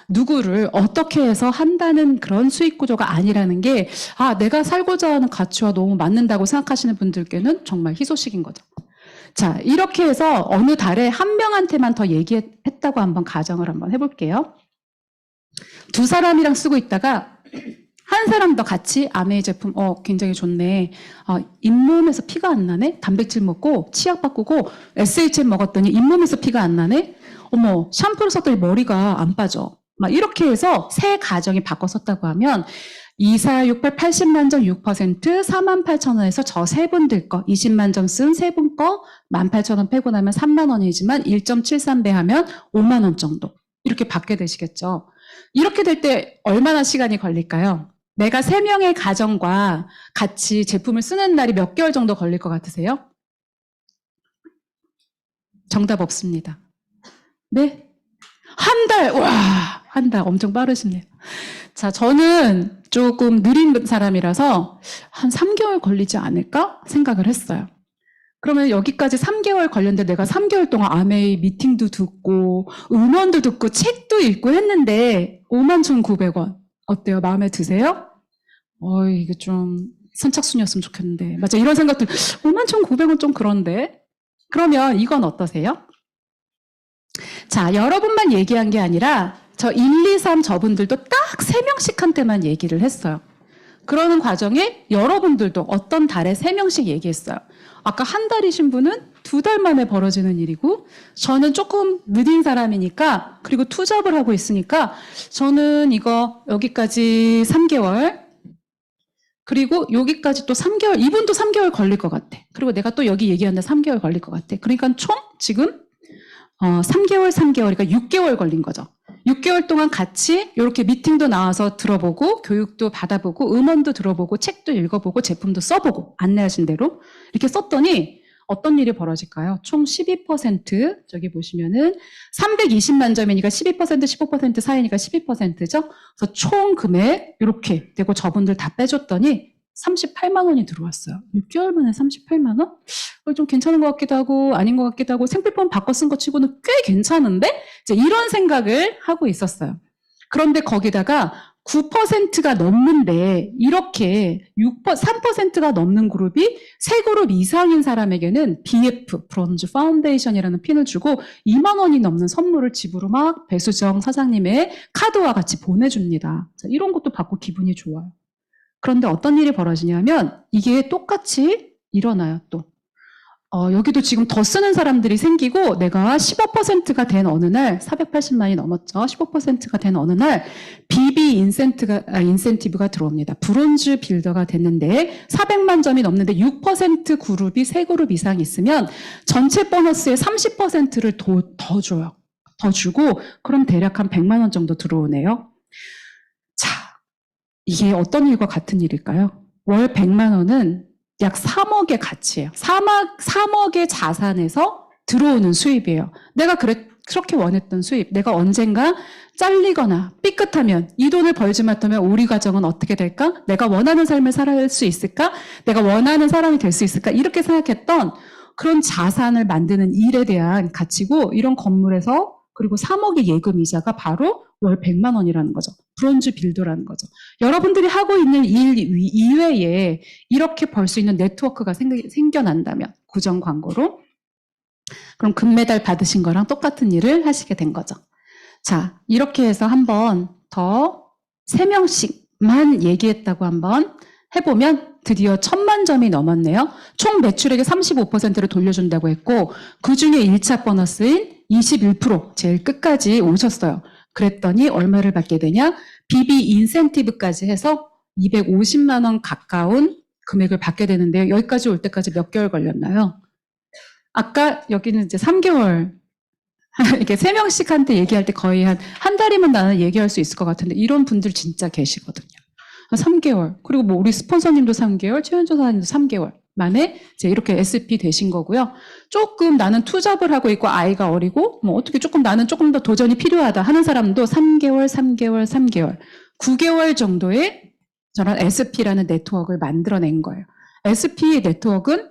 누구를 어떻게 해서 한다는 그런 수익 구조가 아니라는 게, 아, 내가 살고자 하는 가치와 너무 맞는다고 생각하시는 분들께는 정말 희소식인 거죠. 자, 이렇게 해서 어느 달에 한 명한테만 더 얘기했다고 한번 가정을 한번 해볼게요. 두 사람이랑 쓰고 있다가 한 사람 더 같이 아메이 제품, 굉장히 좋네. 잇몸에서 피가 안 나네? 단백질 먹고 치약 바꾸고 SHM 먹었더니 잇몸에서 피가 안 나네? 어머, 샴푸를 썼더니 머리가 안 빠져. 막 이렇게 해서 세 가정이 바꿔 썼다고 하면 2, 4, 6, 8, 80만 점 6%, 48,000원에서 저 세 분들 거, 20만 점 쓴 세 분 거, 18,000원 빼고 나면 3만 원이지만 1.73배 하면 5만 원 정도. 이렇게 받게 되시겠죠. 이렇게 될 때 얼마나 시간이 걸릴까요? 내가 3명의 가정과 같이 제품을 쓰는 날이 몇 개월 정도 걸릴 것 같으세요? 정답 없습니다. 네? 한 달! 와! 한 달. 엄청 빠르시네요. 자, 저는 조금 느린 사람이라서 한 3개월 걸리지 않을까 생각을 했어요. 그러면 여기까지 3개월 걸렸는데 내가 3개월 동안 아메이 미팅도 듣고 음원도 듣고 책도 읽고 했는데 51,900원. 어때요? 마음에 드세요? 이게 좀 선착순이었으면 좋겠는데. 맞아, 이런 생각들. 51,900원 좀 그런데. 그러면 이건 어떠세요? 자, 여러분만 얘기한 게 아니라 저 1, 2, 3 저분들도 딱 3명씩 한테만 얘기를 했어요. 그러는 과정에 여러분들도 어떤 달에 3명씩 얘기했어요. 아까 한 달이신 분은 2달 만에 벌어지는 일이고 저는 조금 느린 사람이니까 그리고 투잡을 하고 있으니까 저는 이거 여기까지 3개월 그리고 여기까지 또 3개월 이분도 3개월 걸릴 것 같아. 그리고 내가 또 여기 얘기하는데 3개월 걸릴 것 같아. 그러니까 총 지금 3개월, 그러니까 6개월 걸린 거죠. 6개월 동안 같이 이렇게 미팅도 나와서 들어보고 교육도 받아보고 음원도 들어보고 책도 읽어보고 제품도 써보고 안내하신 대로 이렇게 썼더니 어떤 일이 벌어질까요? 총 12% 저기 보시면은 320만 점이니까 12% 15% 사이니까 12%죠. 그래서 총 금액 이렇게 되고 저분들 다 빼줬더니 38만 원이 들어왔어요. 6개월 만에 38만 원? 좀 괜찮은 것 같기도 하고 아닌 것 같기도 하고 생필품 바꿔 쓴 거 치고는 꽤 괜찮은데? 이제 이런 생각을 하고 있었어요. 그런데 거기다가 9%가 넘는데 이렇게 3%가 넘는 그룹이 3그룹 이상인 사람에게는 BF, 브론즈 파운데이션이라는 핀을 주고 2만 원이 넘는 선물을 집으로 막 배수정 사장님의 카드와 같이 보내줍니다. 자, 이런 것도 받고 기분이 좋아요. 그런데 어떤 일이 벌어지냐면 이게 똑같이 일어나요, 또. 여기도 지금 더 쓰는 사람들이 생기고 내가 15%가 된 어느 날 480만이 넘었죠. 15%가 된 어느 날 BB 인센티브가 들어옵니다. 브론즈 빌더가 됐는데 400만 점이 넘는데 6% 그룹이 3그룹 이상 있으면 전체 보너스의 30%를 더 줘요. 더 주고 그럼 대략 한 100만 원 정도 들어오네요. 자, 이게 어떤 일과 같은 일일까요? 월 100만 원은 약 3억의 가치예요. 3억의 자산에서 들어오는 수입이에요. 내가 그렇게 원했던 수입, 내가 언젠가 잘리거나 삐끗하면 이 돈을 벌지 못하면 우리 가정은 어떻게 될까? 내가 원하는 삶을 살 수 있을까? 내가 원하는 사람이 될 수 있을까? 이렇게 생각했던 그런 자산을 만드는 일에 대한 가치고 이런 건물에서 그리고 3억의 예금 이자가 바로 월 100만 원이라는 거죠. 브론즈 빌더라는 거죠. 여러분들이 하고 있는 일 이외에 이렇게 벌 수 있는 네트워크가 생겨난다면 구정 광고로 그럼 금메달 받으신 거랑 똑같은 일을 하시게 된 거죠. 자, 이렇게 해서 한번 더 3명씩만 얘기했다고 한번 해보면 드디어 1000만 점이 넘었네요. 총 매출액의 35%를 돌려준다고 했고 그중에 1차 보너스인 21% 제일 끝까지 오셨어요. 그랬더니 얼마를 받게 되냐? BB 인센티브까지 해서 250만 원 가까운 금액을 받게 되는데요. 여기까지 올 때까지 몇 개월 걸렸나요? 아까 여기는 이제 3개월. 이렇게 3명씩 한테 얘기할 때 거의 한 달이면 나는 얘기할 수 있을 것 같은데 이런 분들 진짜 계시거든요. 3개월. 그리고 뭐 우리 스폰서님도 3개월, 최현조 사장님도 3개월 만에 이제 이렇게 SP 되신 거고요. 조금 나는 투잡을 하고 있고 아이가 어리고 뭐 어떻게 나는 조금 더 도전이 필요하다 하는 사람도 3개월, 9개월 정도의 저런 SP라는 네트워크를 만들어낸 거예요. SP 네트워크는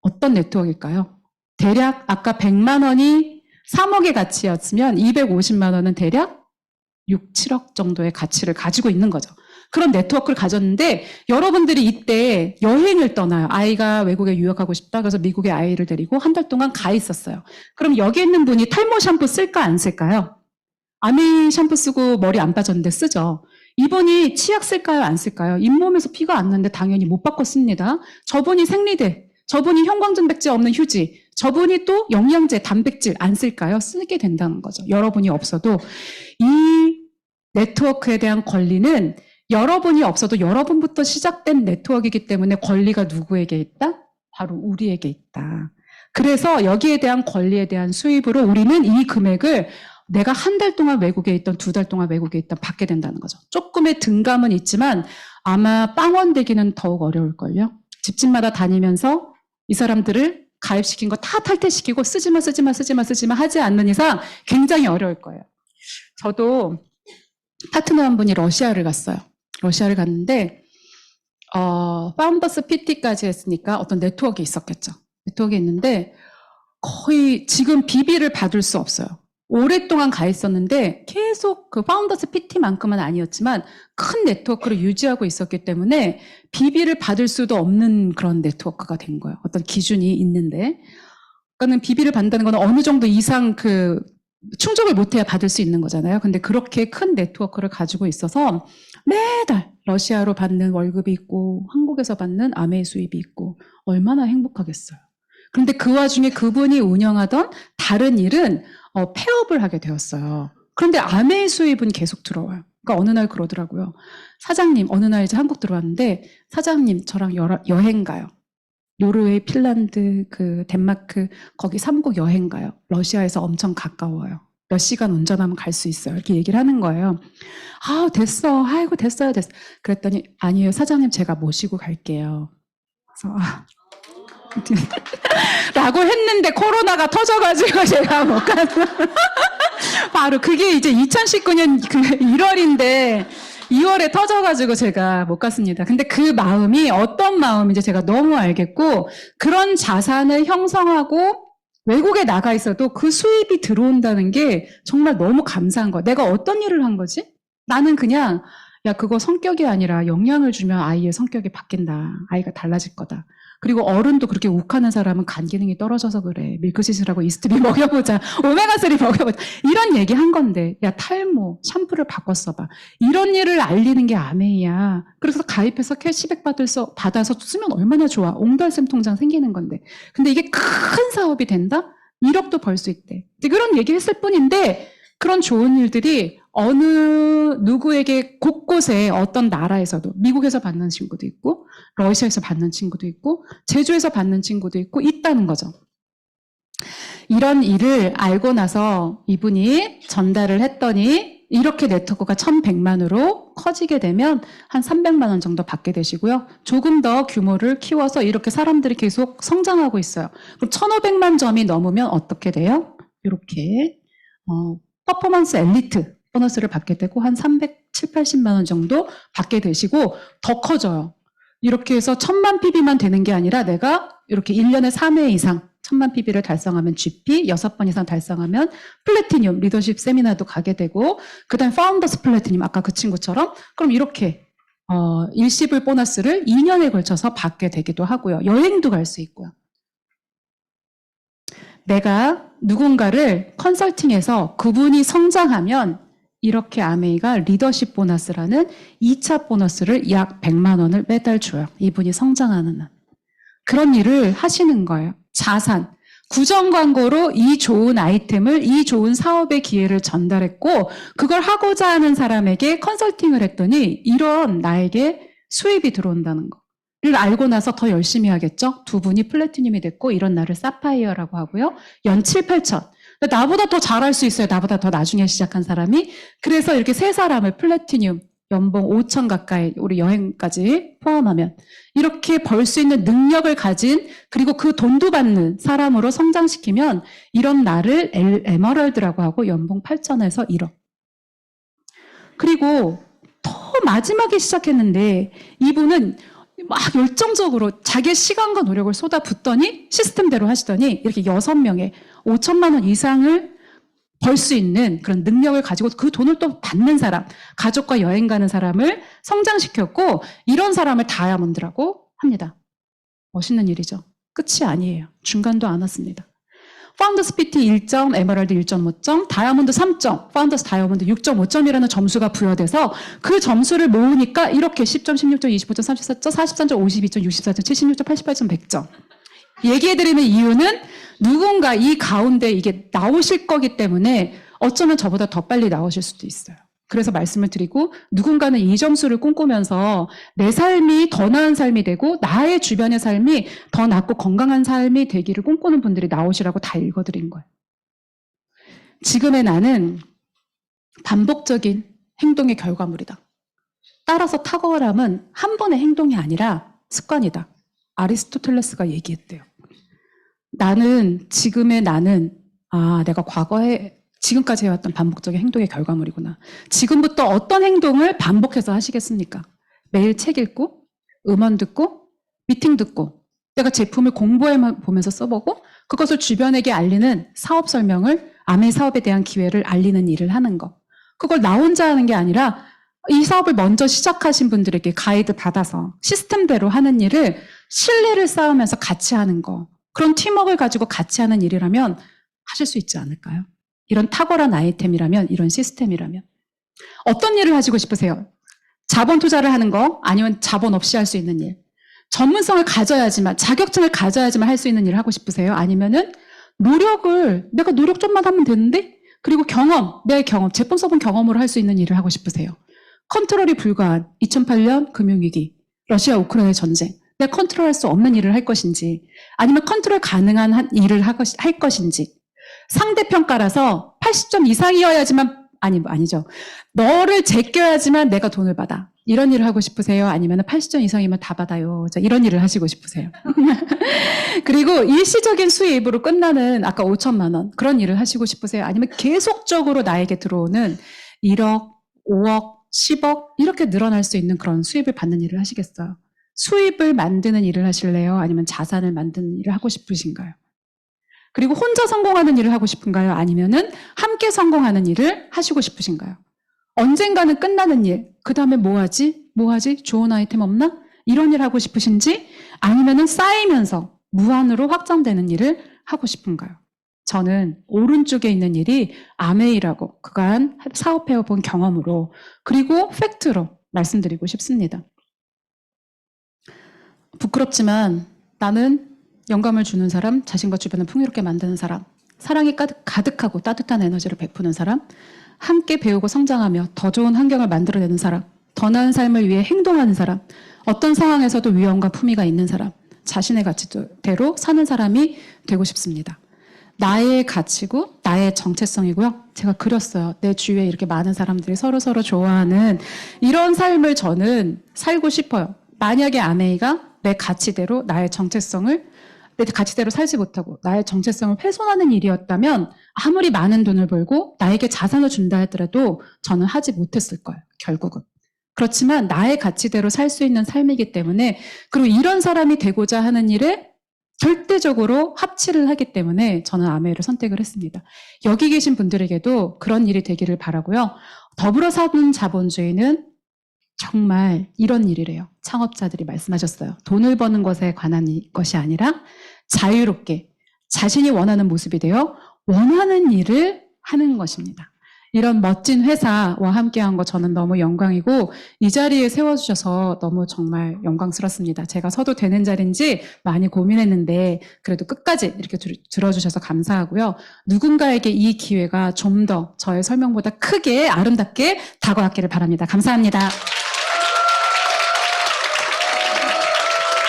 어떤 네트워크일까요? 대략 아까 100만 원이 3억의 가치였으면 250만 원은 대략 6, 7억 정도의 가치를 가지고 있는 거죠. 그런 네트워크를 가졌는데 여러분들이 이때 여행을 떠나요. 아이가 외국에 유학하고 싶다. 그래서 미국에 아이를 데리고 한 달 동안 가 있었어요. 그럼 여기 있는 분이 탈모 샴푸 쓸까 안 쓸까요? 아미 샴푸 쓰고 머리 안 빠졌는데 쓰죠. 이분이 치약 쓸까요 안 쓸까요? 잇몸에서 피가 안 나는데 당연히 못 바꿔 씁니다. 저분이 생리대, 저분이 형광등백제 없는 휴지, 저분이 또 영양제, 단백질 안 쓸까요? 쓰게 된다는 거죠. 여러분이 없어도 이 네트워크에 대한 권리는 여러분이 없어도 여러분부터 시작된 네트워크이기 때문에 권리가 누구에게 있다? 바로 우리에게 있다. 그래서 여기에 대한 권리에 대한 수입으로 우리는 이 금액을 내가 한 달 동안 외국에 있던 2달 동안 외국에 있던 받게 된다는 거죠. 조금의 등감은 있지만 아마 빵원 되기는 더욱 어려울걸요. 집집마다 다니면서 이 사람들을 가입시킨 거 다 탈퇴시키고 쓰지마 하지 않는 이상 굉장히 어려울 거예요. 저도 파트너 한 분이 러시아를 갔어요. 러시아를 갔는데 파운더스 PT까지 했으니까 어떤 네트워크가 있었겠죠. 네트워크가 있는데 거의 지금 BB를 받을 수 없어요. 오랫동안 가 있었는데 계속 그 파운더스 PT만큼은 아니었지만 큰 네트워크를 유지하고 있었기 때문에 BB를 받을 수도 없는 그런 네트워크가 된 거예요. 어떤 기준이 있는데. 그러니까는 BB를 받는다는 건 어느 정도 이상 그 충족을 못해야 받을 수 있는 거잖아요. 근데 그렇게 큰 네트워크를 가지고 있어서 매달 러시아로 받는 월급이 있고 한국에서 받는 아메이 수입이 있고 얼마나 행복하겠어요. 그런데 그 와중에 그분이 운영하던 다른 일은 폐업을 하게 되었어요. 그런데 아메이 수입은 계속 들어와요. 그러니까 어느 날 그러더라고요. 사장님, 어느 날 이제 한국 들어왔는데 사장님 저랑 여행 가요. 노르웨이, 핀란드, 덴마크 거기 3국 여행 가요. 러시아에서 엄청 가까워요. 몇 시간 운전하면 갈 수 있어요. 이렇게 얘기를 하는 거예요. 아, 됐어. 아이고, 됐어요. 그랬더니 아니에요. 사장님 제가 모시고 갈게요. 그래서 라고 했는데 코로나가 터져가지고 제가 못 가서 바로 그게 이제 2019년 1월인데 2월에 터져가지고 제가 못 갔습니다. 근데 그 마음이 어떤 마음인지 제가 너무 알겠고 그런 자산을 형성하고 외국에 나가 있어도 그 수입이 들어온다는 게 정말 너무 감사한 거야. 내가 어떤 일을 한 거지? 나는 그냥 야 그거 성격이 아니라 영향을 주면 아이의 성격이 바뀐다. 아이가 달라질 거다. 그리고 어른도 그렇게 욱하는 사람은 간 기능이 떨어져서 그래. 밀크시슬하고 이스트비 먹여보자. 오메가3 먹여보자. 이런 얘기 한 건데 야 탈모 샴푸를 바꿔 써봐. 이런 일을 알리는 게 아메이야. 그래서 가입해서 캐시백 받아서 쓰면 얼마나 좋아. 옹달샘 통장 생기는 건데. 근데 이게 큰 사업이 된다? 1억도 벌 수 있대. 그런 얘기 했을 뿐인데 그런 좋은 일들이 어느 누구에게 곳곳에 어떤 나라에서도 미국에서 받는 친구도 있고 러시아에서 받는 친구도 있고 제주에서 받는 친구도 있고 있다는 거죠. 이런 일을 알고 나서 이분이 전달을 했더니 이렇게 네트워크가 1100만으로 커지게 되면 한 300만 원 정도 받게 되시고요. 조금 더 규모를 키워서 이렇게 사람들이 계속 성장하고 있어요. 그럼 1500만 점이 넘으면 어떻게 돼요? 이렇게 퍼포먼스 엘리트 보너스를 받게 되고 한 370, 80만 원 정도 받게 되시고 더 커져요. 이렇게 해서 1000만 PB만 되는 게 아니라 내가 이렇게 1년에 3회 이상 1000만 PB를 달성하면 GP, 6번 이상 달성하면 플래티늄 리더십 세미나도 가게 되고 그 다음에 파운더스 플래티늄 아까 그 친구처럼 그럼 이렇게 일시불 보너스를 2년에 걸쳐서 받게 되기도 하고요. 여행도 갈 수 있고요. 내가 누군가를 컨설팅해서 그분이 성장하면 이렇게 아메이가 리더십 보너스라는 2차 보너스를 약 100만 원을 매달 줘요. 이분이 성장하는 한. 그런 일을 하시는 거예요. 자산. 구정 광고로 이 좋은 아이템을, 이 좋은 사업의 기회를 전달했고, 그걸 하고자 하는 사람에게 컨설팅을 했더니 이런 나에게 수입이 들어온다는 거를 알고 나서 더 열심히 하겠죠. 두 분이 플래티늄이 됐고, 이런 나를 사파이어라고 하고요. 연 7, 8천. 나보다 더 잘할 수 있어요. 나보다 더 나중에 시작한 사람이. 그래서 이렇게 세 사람을 플래티늄 연봉 5천 가까이, 우리 여행까지 포함하면 이렇게 벌 수 있는 능력을 가진, 그리고 그 돈도 받는 사람으로 성장시키면 이런 나를 에머럴드라고 하고 연봉 8천에서 1억. 그리고 더 마지막에 시작했는데 이분은 막 열정적으로 자기의 시간과 노력을 쏟아붓더니 시스템대로 하시더니 이렇게 6명의 5천만 원 이상을 벌 수 있는 그런 능력을 가지고 그 돈을 또 받는 사람, 가족과 여행 가는 사람을 성장시켰고, 이런 사람을 다이아몬드라고 합니다. 멋있는 일이죠. 끝이 아니에요. 중간도 안 왔습니다. 파운더스 PT 1점, 에메랄드 1.5점, 다이아몬드 3점, 파운더스 다이아몬드 6.5점이라는 점수가 부여돼서 그 점수를 모으니까 이렇게 10점, 16점, 25점, 34점, 43점, 52점, 64점, 76점, 88점, 100점. 얘기해드리는 이유는 누군가 이 가운데 이게 나오실 거기 때문에 어쩌면 저보다 더 빨리 나오실 수도 있어요. 그래서 말씀을 드리고, 누군가는 이 점수를 꿈꾸면서 내 삶이 더 나은 삶이 되고 나의 주변의 삶이 더 낫고 건강한 삶이 되기를 꿈꾸는 분들이 나오시라고 다 읽어드린 거예요. 지금의 나는 반복적인 행동의 결과물이다. 따라서 탁월함은 한 번의 행동이 아니라 습관이다. 아리스토텔레스가 얘기했대요. 지금의 나는, 내가 과거에 지금까지 해왔던 반복적인 행동의 결과물이구나. 지금부터 어떤 행동을 반복해서 하시겠습니까? 매일 책 읽고, 음원 듣고, 미팅 듣고, 내가 제품을 공부해 보면서 써보고, 그것을 주변에게 알리는 사업 설명을, 아메 사업에 대한 기회를 알리는 일을 하는 거. 그걸 나 혼자 하는 게 아니라 이 사업을 먼저 시작하신 분들에게 가이드 받아서 시스템대로 하는 일을 신뢰를 쌓으면서 같이 하는 거. 그런 팀워크를 가지고 같이 하는 일이라면 하실 수 있지 않을까요? 이런 탁월한 아이템이라면, 이런 시스템이라면. 어떤 일을 하시고 싶으세요? 자본 투자를 하는 거, 아니면 자본 없이 할 수 있는 일. 전문성을 가져야지만, 자격증을 가져야지만 할 수 있는 일을 하고 싶으세요? 아니면은 내가 노력 좀만 하면 되는데? 그리고 내 경험, 제품 써본 경험으로 할 수 있는 일을 하고 싶으세요? 컨트롤이 불가한 2008년 금융위기, 러시아 우크라이나 전쟁. 내가 컨트롤할 수 없는 일을 할 것인지, 아니면 컨트롤 가능한 일을 할 것인지. 상대평가라서 80점 이상이어야지만, 아니죠. 너를 제껴야지만 내가 돈을 받아. 이런 일을 하고 싶으세요? 아니면 80점 이상이면 다 받아요. 이런 일을 하시고 싶으세요? 그리고 일시적인 수입으로 끝나는 아까 5천만 원 그런 일을 하시고 싶으세요? 아니면 계속적으로 나에게 들어오는 1억, 5억, 10억 이렇게 늘어날 수 있는 그런 수입을 받는 일을 하시겠어요? 수입을 만드는 일을 하실래요? 아니면 자산을 만드는 일을 하고 싶으신가요? 그리고 혼자 성공하는 일을 하고 싶은가요? 아니면은 함께 성공하는 일을 하시고 싶으신가요? 언젠가는 끝나는 일, 그 다음에 뭐 하지? 좋은 아이템 없나? 이런 일 하고 싶으신지, 아니면은 쌓이면서 무한으로 확장되는 일을 하고 싶은가요? 저는 오른쪽에 있는 일이 아메이라고 그간 사업해본 경험으로, 그리고 팩트로 말씀드리고 싶습니다. 부끄럽지만 나는 영감을 주는 사람, 자신과 주변을 풍요롭게 만드는 사람, 사랑이 가득하고 따뜻한 에너지를 베푸는 사람, 함께 배우고 성장하며 더 좋은 환경을 만들어내는 사람, 더 나은 삶을 위해 행동하는 사람, 어떤 상황에서도 위엄과 품위가 있는 사람, 자신의 가치대로 사는 사람이 되고 싶습니다. 나의 가치고 나의 정체성이고요. 제가 그렸어요. 내 주위에 이렇게 많은 사람들이 서로서로 좋아하는 이런 삶을 저는 살고 싶어요. 만약에 아메이가 내 가치대로 나의 정체성을, 내 가치대로 살지 못하고 나의 정체성을 훼손하는 일이었다면 아무리 많은 돈을 벌고 나에게 자산을 준다 하더라도 저는 하지 못했을 거예요. 결국은. 그렇지만 나의 가치대로 살 수 있는 삶이기 때문에, 그리고 이런 사람이 되고자 하는 일에 절대적으로 합치를 하기 때문에 저는 아메이를 선택을 했습니다. 여기 계신 분들에게도 그런 일이 되기를 바라고요. 더불어 사는 자본주의는 정말 이런 일이래요. 창업자들이 말씀하셨어요. 돈을 버는 것에 관한 것이 아니라 자유롭게 자신이 원하는 모습이 되어 원하는 일을 하는 것입니다. 이런 멋진 회사와 함께한 거 저는 너무 영광이고 이 자리에 세워주셔서 너무 정말 영광스럽습니다. 제가 서도 되는 자리인지 많이 고민했는데 그래도 끝까지 이렇게 들어주셔서 감사하고요. 누군가에게 이 기회가 좀 더 저의 설명보다 크게 아름답게 다가왔기를 바랍니다. 감사합니다.